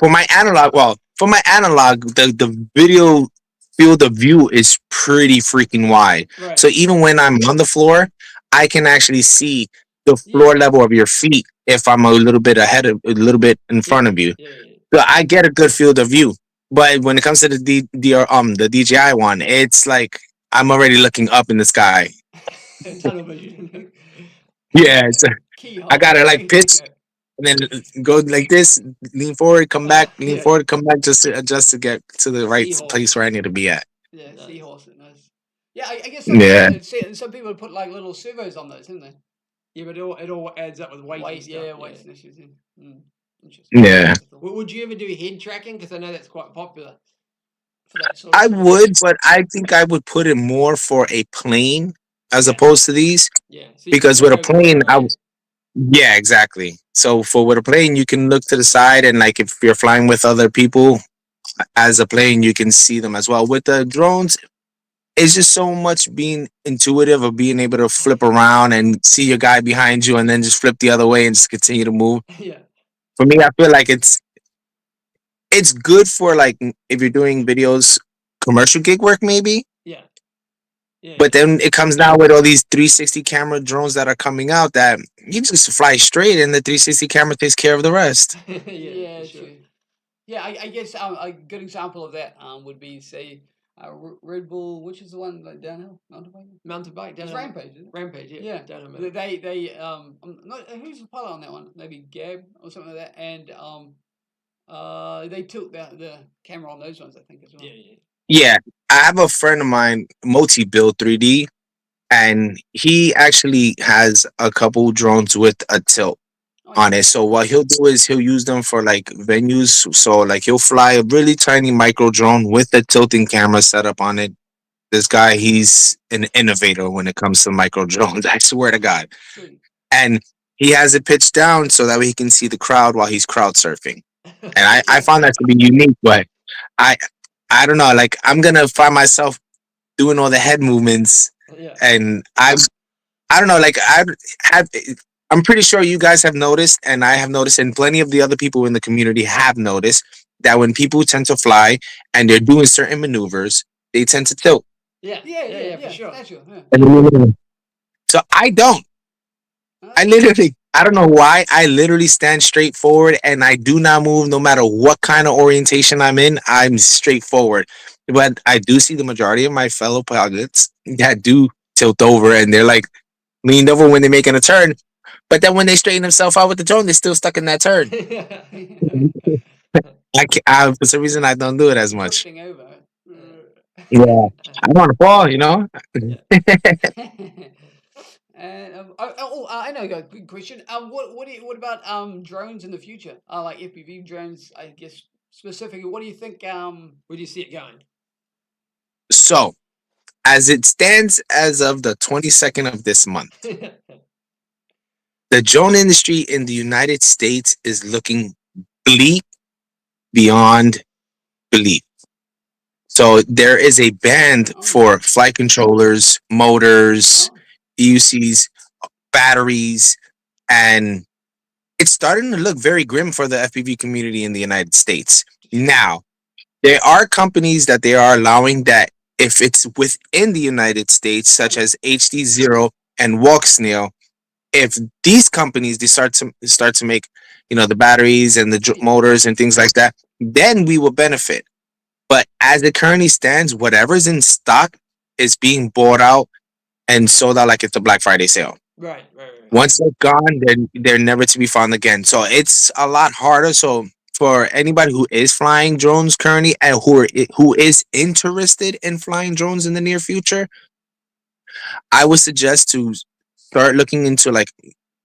for my analog, the video field of view is pretty freaking wide. Right. So even when I'm on the floor, I can actually see the floor level of your feet if I'm a little bit in front of you. So I get a good field of view. But when it comes to the DJI one, it's like I'm already looking up in the sky. Tunnel vision. Yeah, I gotta like pitch and then go like this, lean forward, come back, just to adjust to get to the right place where I need to be at. Yeah, seahorse. Nice. Yeah, I guess. Some people put like little servos on those, didn't they? Yeah, but it all adds up with weight. Weight and issues. Interesting. Yeah. Would you ever do head tracking? Because I know that's quite popular. For that sort of I would, but I think I would put it more for a plane as opposed to these. Yeah. So because with a plane, exactly. So with a plane, you can look to the side, and like if you're flying with other people as a plane, you can see them as well. With the drones, it's just so much being intuitive of being able to flip around and see your guy behind you, and then just flip the other way and just continue to move. Yeah. For me, I feel like it's good for like if you're doing videos, commercial gig work, maybe. Yeah. But then it comes down with all these 360 camera drones that are coming out that you just fly straight and the 360 camera takes care of the rest. Yeah, sure. Yeah, I guess a good example of that would be, say, Red Bull, which is the one like downhill mountain bike. It's Rampage, isn't it? Rampage, yeah. Downhill. They who's the pilot on that one? Maybe Gab or something like that. And they took the camera on those ones, I think, as well. Yeah, I have a friend of mine, Moti Build 3D, and he actually has a couple drones with a tilt on it. So what he'll do is he'll use them for like venues. So like he'll fly a really tiny micro drone with a tilting camera set up on it. This guy, he's an innovator when it comes to micro drones. I swear to God. And he has it pitched down so that way he can see the crowd while he's crowd surfing. And I found that to be unique, but I don't know, like I'm gonna find myself doing all the head movements, and I don't know, like I'm pretty sure you guys have noticed, and I have noticed, and plenty of the other people in the community have noticed that when people tend to fly and they're doing certain maneuvers, they tend to tilt. Yeah, for sure. So I don't. I don't know why. I literally stand straight forward and I do not move no matter what kind of orientation I'm in. I'm straightforward. But I do see the majority of my fellow pilots that do tilt over and they're like leaned over when they're making a turn. But then when they straighten themselves out with the drone, they're still stuck in that turn. For some reason, I don't do it as much. Yeah, I don't want to fall, you know. Yeah. And I know. Good question. What about drones in the future? Like FPV drones, I guess specifically. What do you think? Where do you see it going? So, as it stands as of the 22nd of this month, the drone industry in the United States is looking bleak beyond belief. So there is a ban Oh, for flight controllers, motors, oh, EUCs, batteries, and it's starting to look very grim for the FPV community in the United States. sure. Now, there are companies that they are allowing that if it's within the United States, Oh, such yeah. as HD0 and Walk Snail, if these companies they start to make, you know, the batteries and the Yeah. motors and things like that, then we will benefit. But as it currently stands, whatever's in stock is being bought out and sold out like it's a Black Friday sale. Right. Once they're gone, they're never to be found again. So it's a lot harder. So for anybody who is flying drones currently and who is interested in flying drones in the near future, I would suggest to start looking into like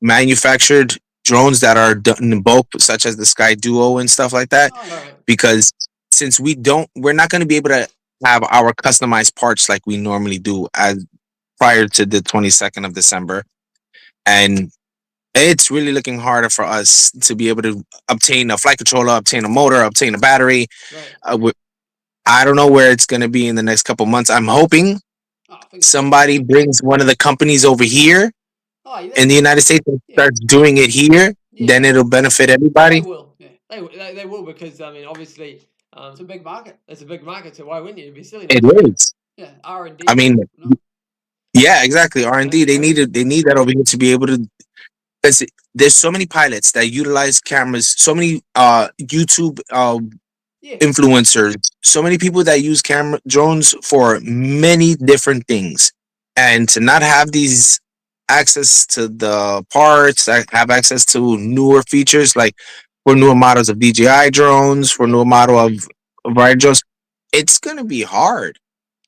manufactured drones that are done in bulk, such as the Sky Duo and stuff like that. Oh, All yeah. right. Because since we're not going to be able to have our customized parts like we normally do as prior to the 22nd of December, and it's really looking harder for us to be able to obtain a flight controller, obtain a motor, obtain a battery. Right. I don't know where it's going to be in the next couple months. I'm hoping Oh, I think. somebody brings one of the companies over here Oh, yeah. in the United States and Yeah. starts doing it here. Then Yeah. it'll benefit They everybody. will. Yeah. They will because I mean obviously It's a big market. it's a big market, so why wouldn't you? It'd be silly not It to. is. Yeah. R&D. I mean, No. yeah, exactly. R and D. That's great. They need that over here to be able to. Because there's so many pilots that utilize cameras. So many YouTube Yeah. influencers. So many people that use camera drones for many different things, and to not have these access to the parts, have access to newer features like for newer models of DJI drones, for Yeah. newer model of rider drones, it's gonna be hard.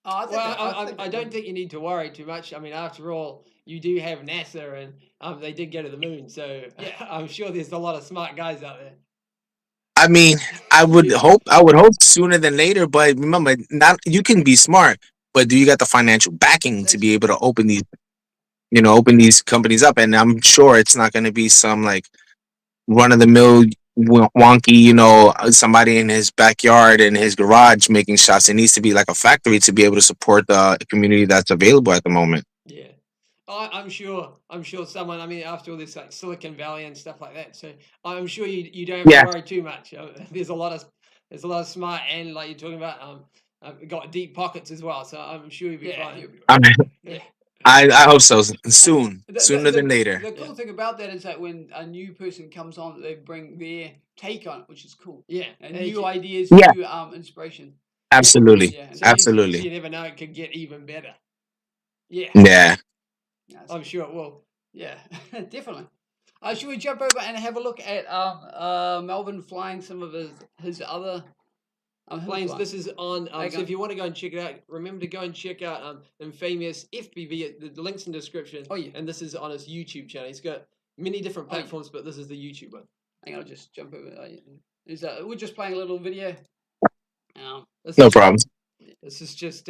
Oh, I think Well, that, I think I that don't would. think you need to worry too much. I mean, after all, you do have NASA, and they did go to the moon, so Yeah. I'm sure there's a lot of smart guys out there. I mean, I would hope sooner than later, but remember, not you can be smart, but do you got the financial backing to That's be able to open these, you know, open these companies up? And I'm sure it's not going to be some like run of the mill wonky, you know, somebody in his backyard in his garage making shots. It needs to be like a factory to be able to support the community that's available at the moment. Yeah. I'm sure. I'm sure someone. I mean, after all this, like Silicon Valley and stuff like that. So I'm sure you don't have to Yeah, worry too much. There's a lot of smart and like you're talking about got deep pockets as well. So I'm sure you'll be Yeah. fine. You'll be I, right. mean, Yeah. I hope so. And Soon, sooner than later. the cool Yeah. thing about that is that when a new person comes on, they bring their take on it, which is cool. Yeah. And Hey, new ideas, Yeah, new inspiration. absolutely, Yeah. And so absolutely. you never know, it could get even better. yeah. Yeah. That's I'm sure it will. Yeah, definitely. Should we jump over and have a look at Melvin flying some of his other him Planes, flying? this is on. Hang So on. if you want to go and check it out, remember to go and check out Infamous FPV. The link's in the description. Oh, yeah. And this is on his YouTube channel. He's got many different Oh, yeah. platforms, but this is the YouTube one. Hang on, I'll just jump over. We're just playing a little video. This No is problem. this is just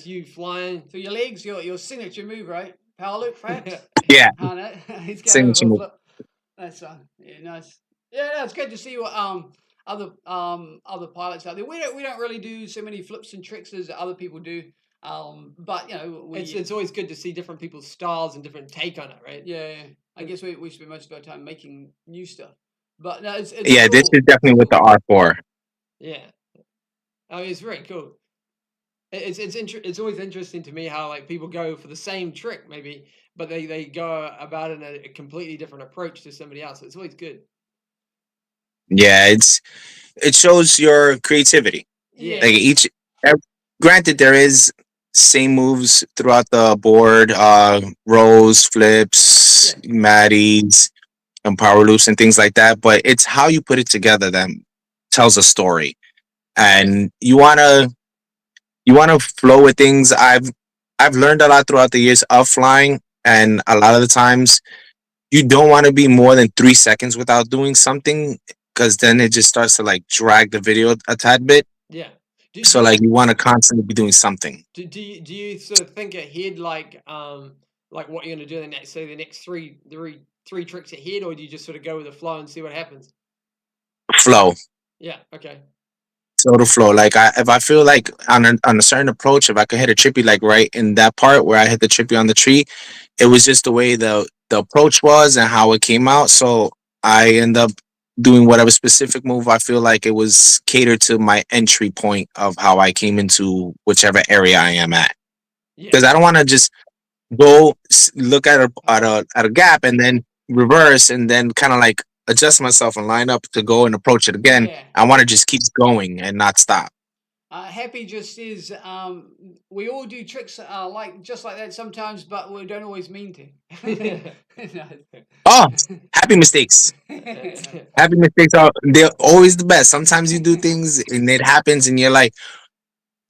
you flying. So your legs, your signature move, right? Power loop, perhaps. Yeah, Oh, no. He's going signature over a move. flip. That's yeah, nice. Yeah, no, it's good to see what other pilots out there. We don't really do so many flips and tricks as other people do. But you know, It's always good to see different people's styles and different take on it, right? yeah. I guess we spend most of our time making new stuff. But no, it's Yeah, this cool. is definitely with the R4. Yeah. I mean, it's very cool. It's always interesting to me how like people go for the same trick maybe, but they go about it in a completely different approach to somebody else. It's always good. Yeah, it shows your creativity. Yeah. Like granted, there is same moves throughout the board, rolls, flips, matties, and power loops and things like that. But it's how you put it together that tells a story, and you wanna you want to flow with things. I've learned a lot throughout the years of flying, and a lot of the times you don't want to be more than 3 seconds without doing something, because then it just starts to like drag the video a tad bit. Yeah. So like you want to constantly be doing something. Do you sort of think ahead, like what you're gonna do the next, say, the next three tricks ahead, or do you just sort of go with the flow and see what happens? Flow. Yeah. Okay. Total flow. Like if I feel like on a certain approach, if I could hit a trippy like right in that part where I hit the trippy on the tree, it was just the way the approach was and how it came out. So I end up doing whatever specific move I feel like it was catered to my entry point of how I came into whichever area I am at. Yeah. Because I don't want to just go look at a gap and then reverse and then kind of like adjust myself and line up to go and approach it again. Yeah. I want to just keep going and not stop. Happy just says we all do tricks just like that sometimes, but we don't always mean to. Oh, happy mistakes. Happy mistakes they're always the best. Sometimes you do things and it happens and you're like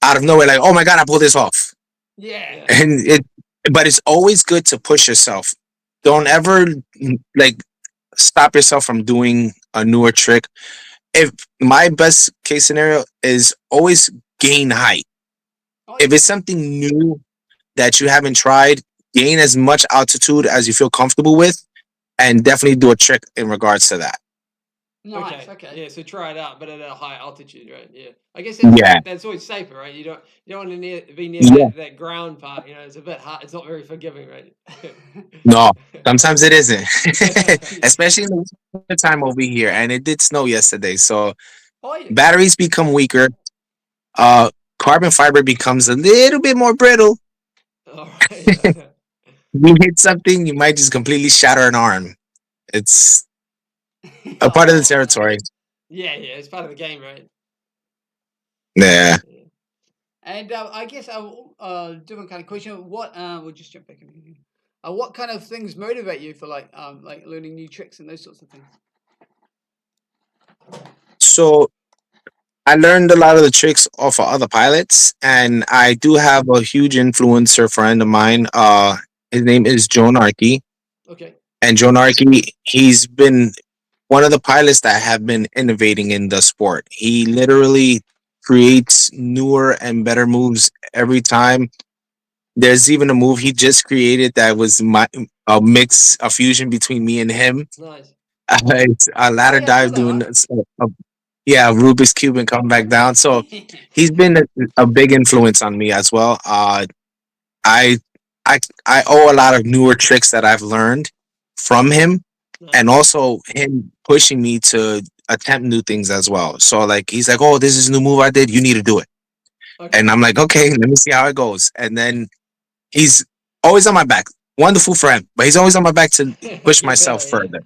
out of nowhere, like, oh my god, I pulled this off. Yeah. And but it's always good to push yourself. Don't ever like stop yourself from doing a newer trick. If my best case scenario is always gain height. If it's something new that you haven't tried, gain as much altitude as you feel comfortable with, and definitely do a trick in regards to that. Nice. Okay. Yeah. So try it out, but at a high altitude, right? Yeah. I guess that's always safer, right? You don't want to be near that ground part. You know, it's a bit hard. It's not very forgiving, right? No, sometimes it isn't, especially in the winter time over here. And it did snow yesterday, so batteries become weaker. Carbon fiber becomes a little bit more brittle. All right. You hit something, you might just completely shatter an arm. It's a part of the territory. Yeah, it's part of the game, right? Yeah. And I guess different kind of question. What we'll just jump back in. What kind of things motivate you for like learning new tricks and those sorts of things? So I learned a lot of the tricks off of other pilots, and I do have a huge influencer friend of mine. His name is Joe Narkey. Okay. And Joe Narkey, he's been one of the pilots that have been innovating in the sport. He literally creates newer and better moves every time. There's even a move he just created that was a fusion between me and him. Nice. It's a ladder dive doing Rubik's Cube and come back down. So he's been a big influence on me as well. I owe a lot of newer tricks that I've learned from him, and also him pushing me to attempt new things as well. So like he's like, oh, this is a new move I did. You need to do it. Okay. And I'm like, okay, let me see how it goes. And then he's always on my back. Wonderful friend, but he's always on my back to push myself further.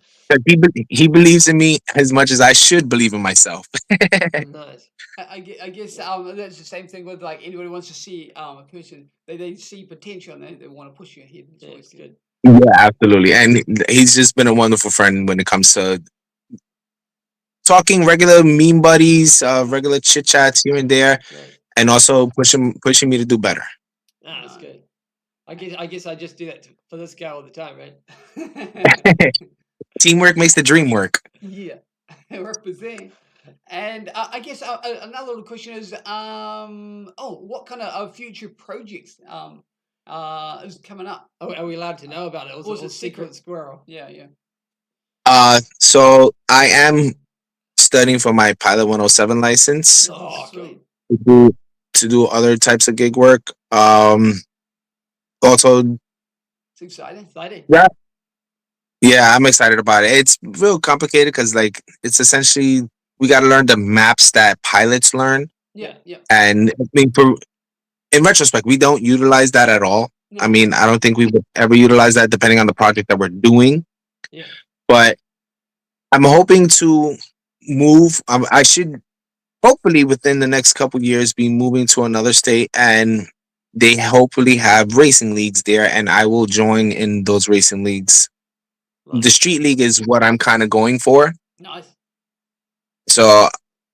He believes in me as much as I should believe in myself. Nice. I guess that's the same thing with like anybody wants to see a person, they see potential and they want to push you ahead. It's always good. Yeah, absolutely. And he's just been a wonderful friend when it comes to talking regular meme buddies, regular chit chats here and there, and also pushing me to do better. Ah, that's good. I guess I just do that for this guy all the time, right? Teamwork makes the dream work. Yeah, represent. And I guess another little question is, what kind of future projects is coming up? Are we allowed to know about it? Was it secret squirrel? Yeah. So I am studying for my Pilot 107 license. Oh, sweet. To do other types of gig work. Also, it's exciting. Yeah, I'm excited about it. It's real complicated because like it's essentially we got to learn the maps that pilots learn. Yeah. And I mean, in retrospect, we don't utilize that at all. No. I mean, I don't think we would ever utilize that depending on the project that we're doing. Yeah. But I'm hoping to move. I should hopefully within the next couple years be moving to another state, and they hopefully have racing leagues there, and I will join in those racing leagues. Nice. The street league is what I'm kind of going for. Nice. So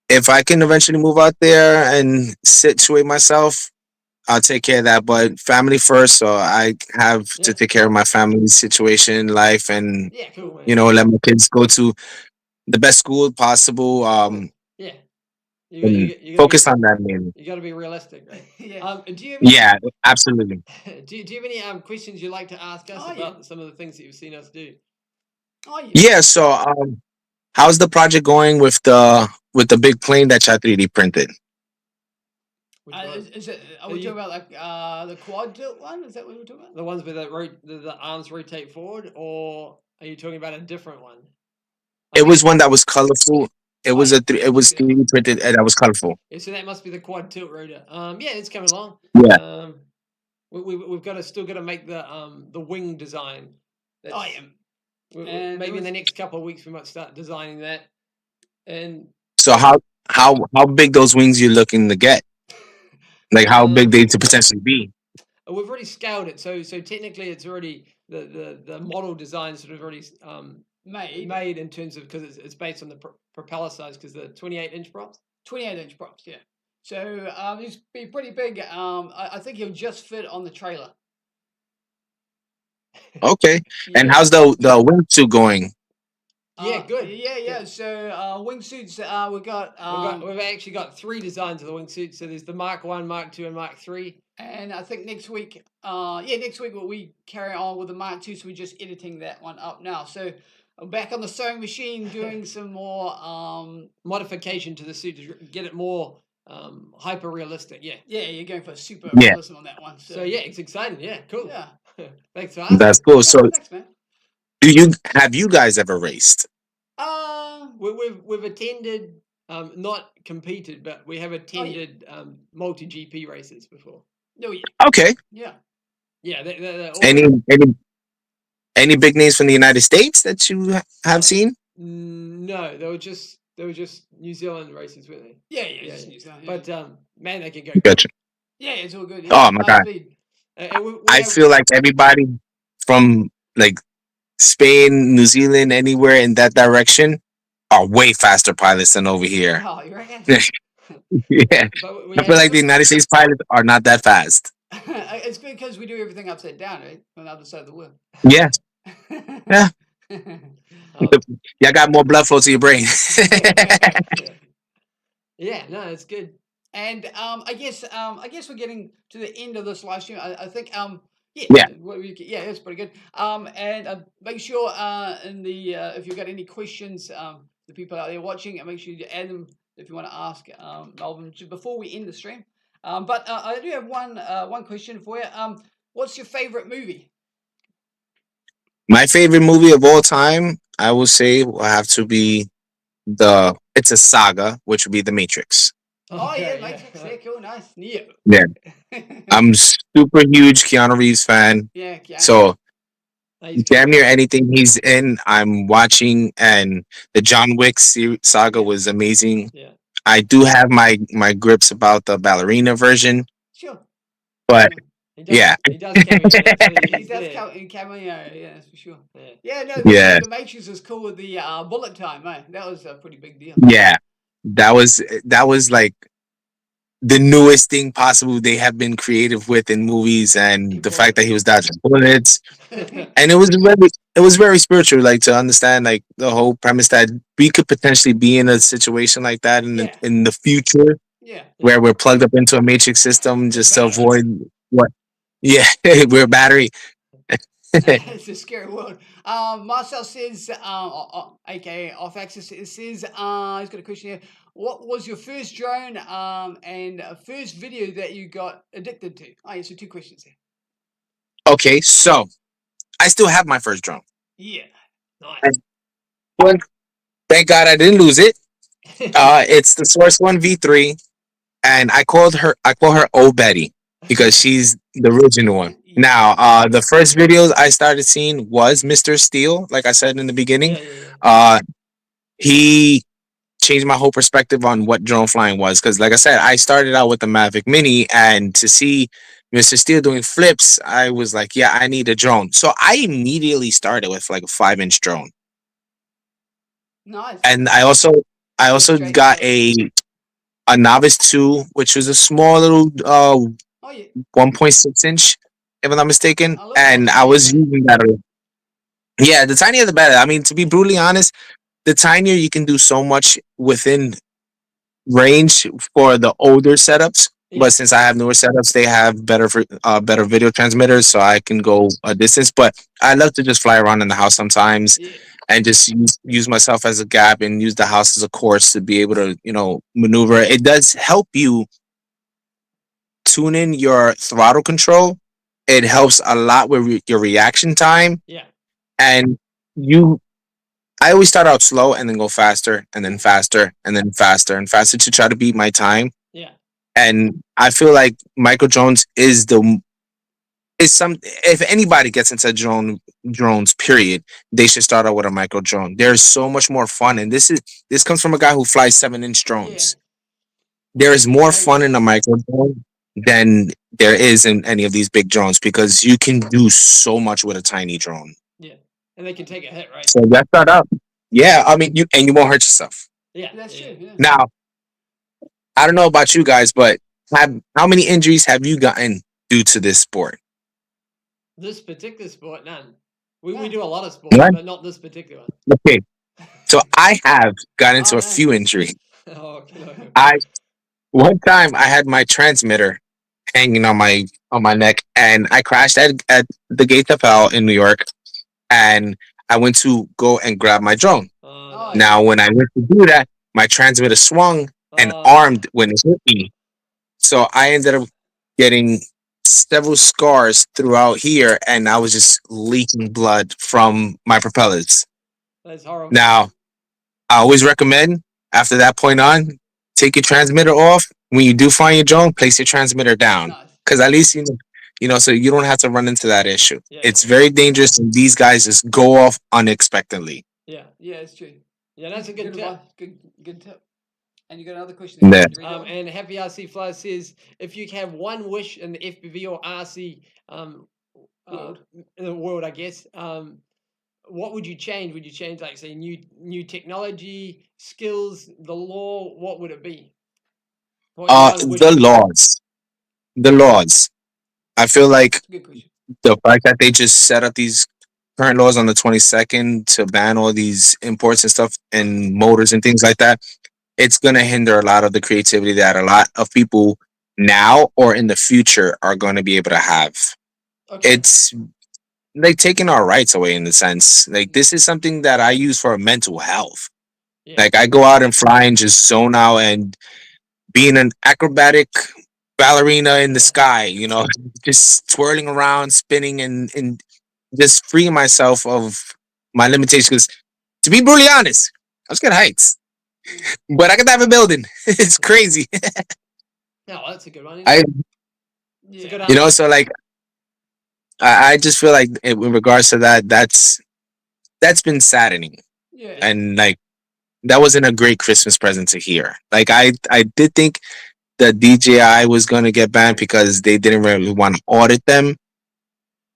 if I can eventually move out there and situate myself, I'll take care of that. But family first, so I have to Yeah. take care of my family situation in life, and Yeah, Cool, cool. man. you know, let my kids go to the best school possible. Yeah. And You gotta focus be on that mainly. you gotta be realistic, right? Yeah. Do you have any Yeah, absolutely. do you have any questions you'd like to ask us Oh, yeah. about some of the things that you've seen us do? Oh, yeah. Yeah. So, how's the project going with the big plane that y'all 3D printed? Which one? Is it? Are we you- talking about like the quad tilt one? Is that what we're talking about? The ones where the arms rotate forward, or are you talking about a different one? It was one that was colorful. It Oh, was yeah. it was 3D printed and that was colorful. Yeah, so that must be the quad tilt rotor. Yeah, it's coming along. Yeah. We've got to still got to make the wing design. Oh, yeah. And Maybe in the there was- next couple of weeks we might start designing that. And So how big those wings you looking to get? Like how big they to potentially be? we've already scaled it, so technically it's already the model design sort of already made in terms of, because it's based on the propeller size, because the 28-inch props. 28-inch props, yeah. So these be pretty big. I think he'll just fit on the trailer. Okay. And Yeah. how's the wingsuit going? Yeah, good. Yeah, yeah. Good. So wingsuits, we've got We've actually got 3 designs of the wingsuit. So there's the Mark 1, Mark 2, and Mark 3. and I think next week, next week we carry on with the Mark II, so we're just editing that one up now. So I'm back on the sewing machine doing some more Modification to the suit to get it more hyper realistic. Yeah. yeah, you're going for super Yeah. realism on that one. So yeah, it's exciting. Yeah, cool. Yeah. Thanks for asking. That's cool. So Thanks, man. have you guys ever raced? We've attended, not competed, but we have attended multi GP races before. No, yeah. Okay. Yeah. Yeah, they're all Any big names from the United States that you have seen? No, they were just New Zealand races, weren't they? Yeah, Yeah, just yeah. New Zealand, yeah. But man, they can go. Gotcha. Yeah, it's all good. Oh, my high God. speed. And we I have- feel like everybody from like Spain, New Zealand, anywhere in that direction are way faster pilots than over here. Oh, you reckon? Yeah. but we I feel like the United States pilots are not that fast. It's because we do everything upside down, right? On the other side of the world. Yeah. Yeah. Y'all got more blood flow to your brain. yeah, no, it's good. And I guess we're getting to the end of this live stream. I think Yeah. That's pretty good. And make sure in the if you've got any questions, the people out there watching, and make sure you add them if you want to ask Melvin before we end the stream. But I do have one question for you. What's your favorite movie? My favorite movie of all time, I will say, will have to be it's a saga, which would be The Matrix. Oh yeah, Matrix. Yeah, cool, nice. Yeah. Yeah. I'm super huge Keanu Reeves fan. Yeah. So Nice. damn near anything he's in, I'm watching. And the John Wick saga was amazing. Yeah. I do have my grips about the ballerina version, Sure. but He does, yeah. he does cameo. So He does come in cameo, yeah, that's for sure. Yeah. Yeah, no, Yeah. the Matrix is cool with the bullet time, man. That was a pretty big deal. Yeah, that was like the newest thing possible they have been creative with in movies, and the fact that he was dodging bullets, and it was very spiritual, like to understand like the whole premise that we could potentially be in a situation like that in the future, Yeah. where we're plugged up into a matrix system just to avoid what. Yeah, we're a battery. It's a scary world. Marcel says, aka Off Axis, says he's got a question here. What was your first drone and first video that you got addicted to? Oh, yeah, so 2 questions here. Okay, so I still have my first drone. Yeah. Nice. Well, thank God I didn't lose it. It's the Source One V3, and I call her Old Betty because she's the original one. Now, the first videos I started seeing was Mr. Steele, like I said in the beginning. He changed my whole perspective on what drone flying was, because like I said, I started out with the Mavic Mini, and to see Mr. Steele doing flips, I was like, yeah, I need a drone. So I immediately started with like a 5-inch drone. Nice. And I also got a Novice 2, which was a small little yeah. 1.6 inch, if I'm not mistaken, I love and that. I was using that. Yeah, the tinier the better. I mean, to be brutally honest, the tinier you can do so much within range for the older setups. Yeah. But since I have newer setups, they have better video transmitters, so I can go a distance. But I love to just fly around in the house sometimes Yeah. and just use myself as a gap and use the house as a course to be able to maneuver. It does help you tune in your throttle control. It helps a lot with your reaction time, Yeah. and you I always start out slow and then go faster and then faster and then faster and faster to try to beat my time. Yeah. And I feel like micro drones is some if anybody gets into drones, period, they should start out with a micro drone. There's so much more fun, and this comes from a guy who flies 7-inch Yeah. drones. There is more Hey. fun in a micro drone than there is in any of these big drones because you can do so much with a tiny drone. Yeah. And they can take a hit, right? So let's start up. Yeah, I mean you won't hurt yourself. Yeah. That's yeah. true. Yeah. Now, I don't know about you guys, but how many injuries have you gotten due to this sport? This particular sport, none. We None. do a lot of sports, What? but not this particular one. Okay, so I have got into Oh, a no. few injuries. Oh, okay. One time I had my transmitter hanging on my neck, and I crashed at the Gates of Hell in New York, and I went to go and grab my drone. Oh, Now, when I went to do that, my transmitter swung and armed when it hit me. So I ended up getting several scars throughout here, and I was just leaking blood from my propellers. That's horrible. Now, I always recommend after that point on, take your transmitter off. When you do find your drone, place your transmitter down. nice. Because at least so you don't have to run into that issue. Yeah, It's yeah. very dangerous, and these guys just go off unexpectedly. Yeah. Yeah, it's true. Yeah, that's a good tip. advice. Good tip. And you got another question? Yeah. Read that one? And Happy RC Fly says, if you have one wish in the FPV or RC World. in the world, I guess, what would you change? Would you change, like, say, new technology, skills, the law? What would it be? What your one wish The would be? laws. I feel like That's a good question. the fact that they just set up these current laws on the 22nd to ban all these imports and stuff and motors and things like that, it's going to hinder a lot of the creativity that a lot of people now or in the future are going to be able to have. Okay. It's like taking our rights away in the sense. Like, this is something that I use for mental health. Yeah. Like, I go out and fly and just zone out and being an acrobatic ballerina in the sky, just twirling around, spinning, and just freeing myself of my limitations. Because to be brutally honest, I'm scared of heights, but I can dive a building. It's crazy. No, that's a good one. I, It's a good Yeah. answer. so like, I just feel like in regards to that, that's been saddening, Yeah. and like that wasn't a great Christmas present to hear. Like, I did think the DJI was going to get banned because they didn't really want to audit them.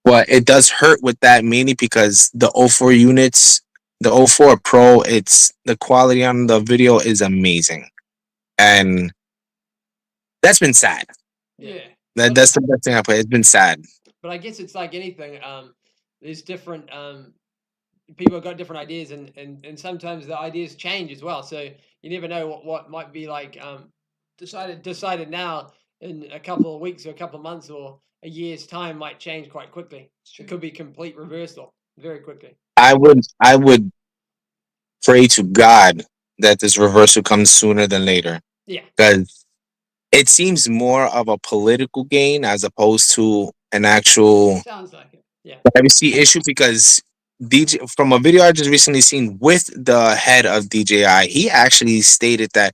But it does hurt with that mainly because the 04 units, the 04 Pro, it's the quality on the video is amazing. And that's been sad. Yeah. That's the best thing I put. It's been sad. But I guess it's like anything. There's different people have got different ideas, and sometimes the ideas change as well. So you never know what might be like decided now in a couple of weeks or a couple of months or a year's time might change quite quickly. It could be complete reversal very quickly. I would pray to God that this reversal comes sooner than later. Yeah. Because it seems more of a political gain as opposed to an actual Sounds like it. Yeah. privacy issue. Because from a video I just recently seen with the head of DJI, he actually stated that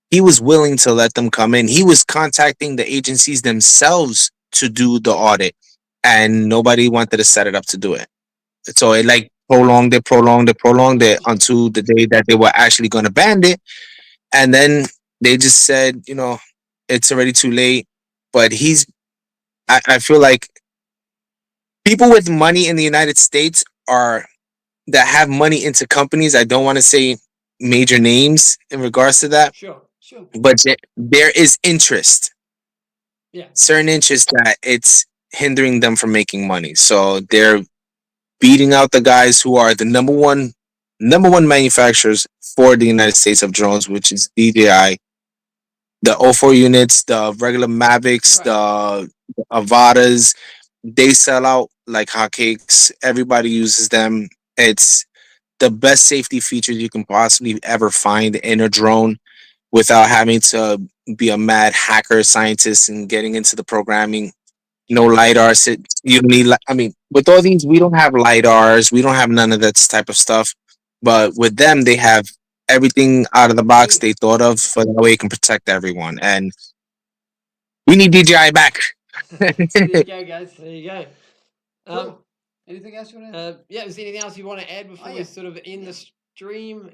he was willing to let them come in. He was contacting the agencies themselves to do the audit, and nobody wanted to set it up to do it. So it like prolonged it until the day that they were actually going to ban it. And then they just said, it's already too late. But I feel like people with money in the United States that have money into companies. I don't want to say major names in regards to that, Sure. Sure. but there is interest certain interests that it's hindering them from making money. So they're beating out the guys who are the number one manufacturers for the United States of drones, which is DJI, the O4 units, the regular Mavics, the Avadas. They sell out like hotcakes. Everybody uses them. It's the best safety features you can possibly ever find in a drone without having to be a mad hacker scientist and getting into the programming. No lidar. You need. I mean, with all these, we don't have lidars. We don't have none of that type of stuff. But with them, they have everything out of the box they thought of, so that way it can protect everyone. And we need DJI back. There you go, guys. There you go. Cool. Anything else you want to add? Yeah, is there anything else you want to add before we sort of end the stream?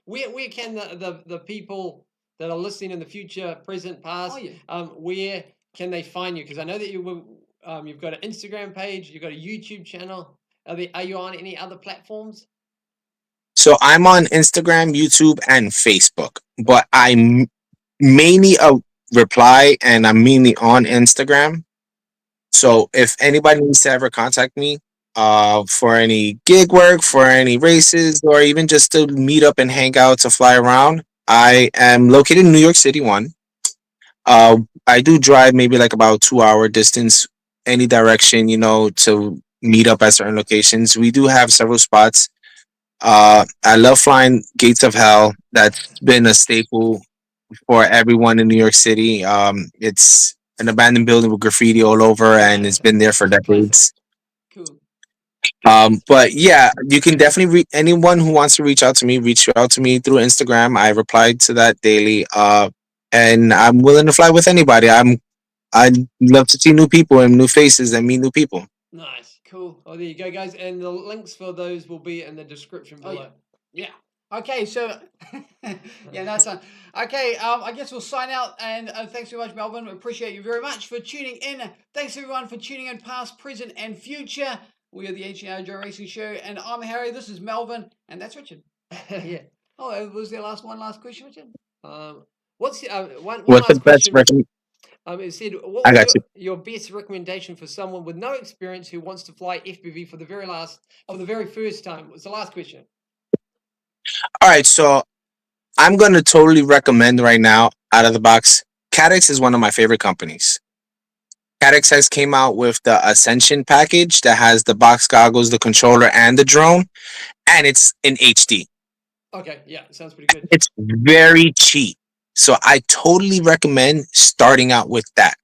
Where can the people that are listening in the future, present, past, where can they find you? Because I know that you've got an Instagram page, you've got a YouTube channel. Are you on any other platforms? So I'm on Instagram, YouTube, and Facebook, but I'm mainly a reply, and I'm mainly on Instagram. So if anybody needs to ever contact me, for any gig work, for any races, or even just to meet up and hang out to fly around, I am located in New York City. I do drive maybe like about 2 hour distance any direction, to meet up at certain locations. We do have several spots. I love flying Gates of Hell. That's been a staple for everyone in New York City. It's an abandoned building with graffiti all over, and it's been there for decades. Cool. But yeah, you can definitely anyone who wants to reach out to me, reach out to me through Instagram. I reply to that daily. And I'm willing to fly with anybody. I'd love to see new people and new faces and meet new people. Nice, cool. Oh, there you go, guys. And the links for those will be in the description below. Yeah. Okay, so yeah, that's fine. Okay, I guess we'll sign out, and thanks very much, Melvin. We appreciate you very much for tuning in. Thanks everyone for tuning in, past, present, and future. We are the HNR Drone Racing Show, and I'm Harry. This is Melvin, and that's Richard. Yeah. Oh, was there one last question, Richard? What's one What's the last best question? It said, what I was got you. your best recommendation for someone with no experience who wants to fly FPV for the very first time? What's the last question? All right, so I'm gonna totally recommend right now, out of the box. Cadex is one of my favorite companies. Cadex has came out with the Ascension package that has the box goggles, the controller, and the drone, and it's in HD. Okay, yeah, sounds pretty good. It's very cheap. So I totally recommend starting out with that,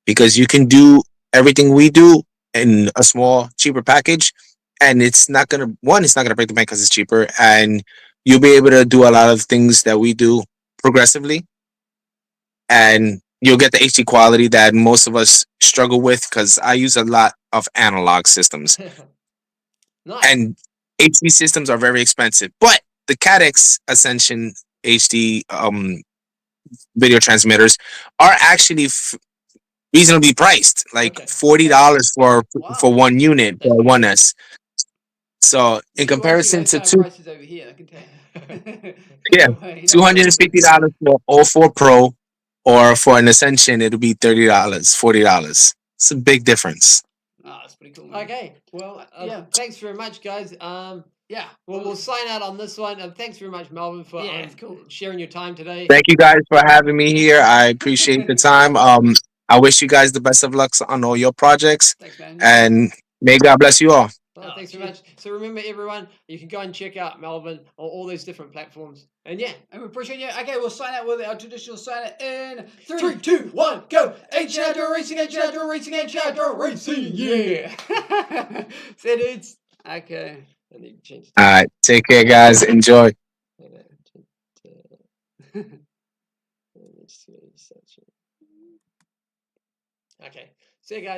because you can do everything we do in a small, cheaper package, and it's not gonna break the bank because it's cheaper, and you'll be able to do a lot of things that we do progressively, and you'll get the HD quality that most of us struggle with, because I use a lot of analog systems. Nice. And HD systems are very expensive, but the Cadex Ascension HD video transmitters are actually reasonably priced, like $40 for one unit or 1S. So in comparison to prices over here, I can tell. yeah, $250 for O4 Pro, or for an Ascension it'll be $30, $40. It's a big difference. Oh, that's pretty cool. Man. Okay, well, thanks very much, guys. Yeah, we'll sign out on this one. And thanks very much, Melvin, for sharing your time today. Thank you guys for having me here. I appreciate the time. I wish you guys the best of luck on all your projects. Thanks, man. And may God bless you all. Thanks very much. So remember, everyone, you can go and check out Melvin on all these different platforms. And yeah, and we appreciate you. Okay, we'll sign out with our traditional sign out in 3, 2, 1, go! HNR Drone Racing, HNR Drone Racing, HNR Drone Racing, yeah! Say dudes. Okay. All right, take care, guys. Enjoy. Okay, see you guys.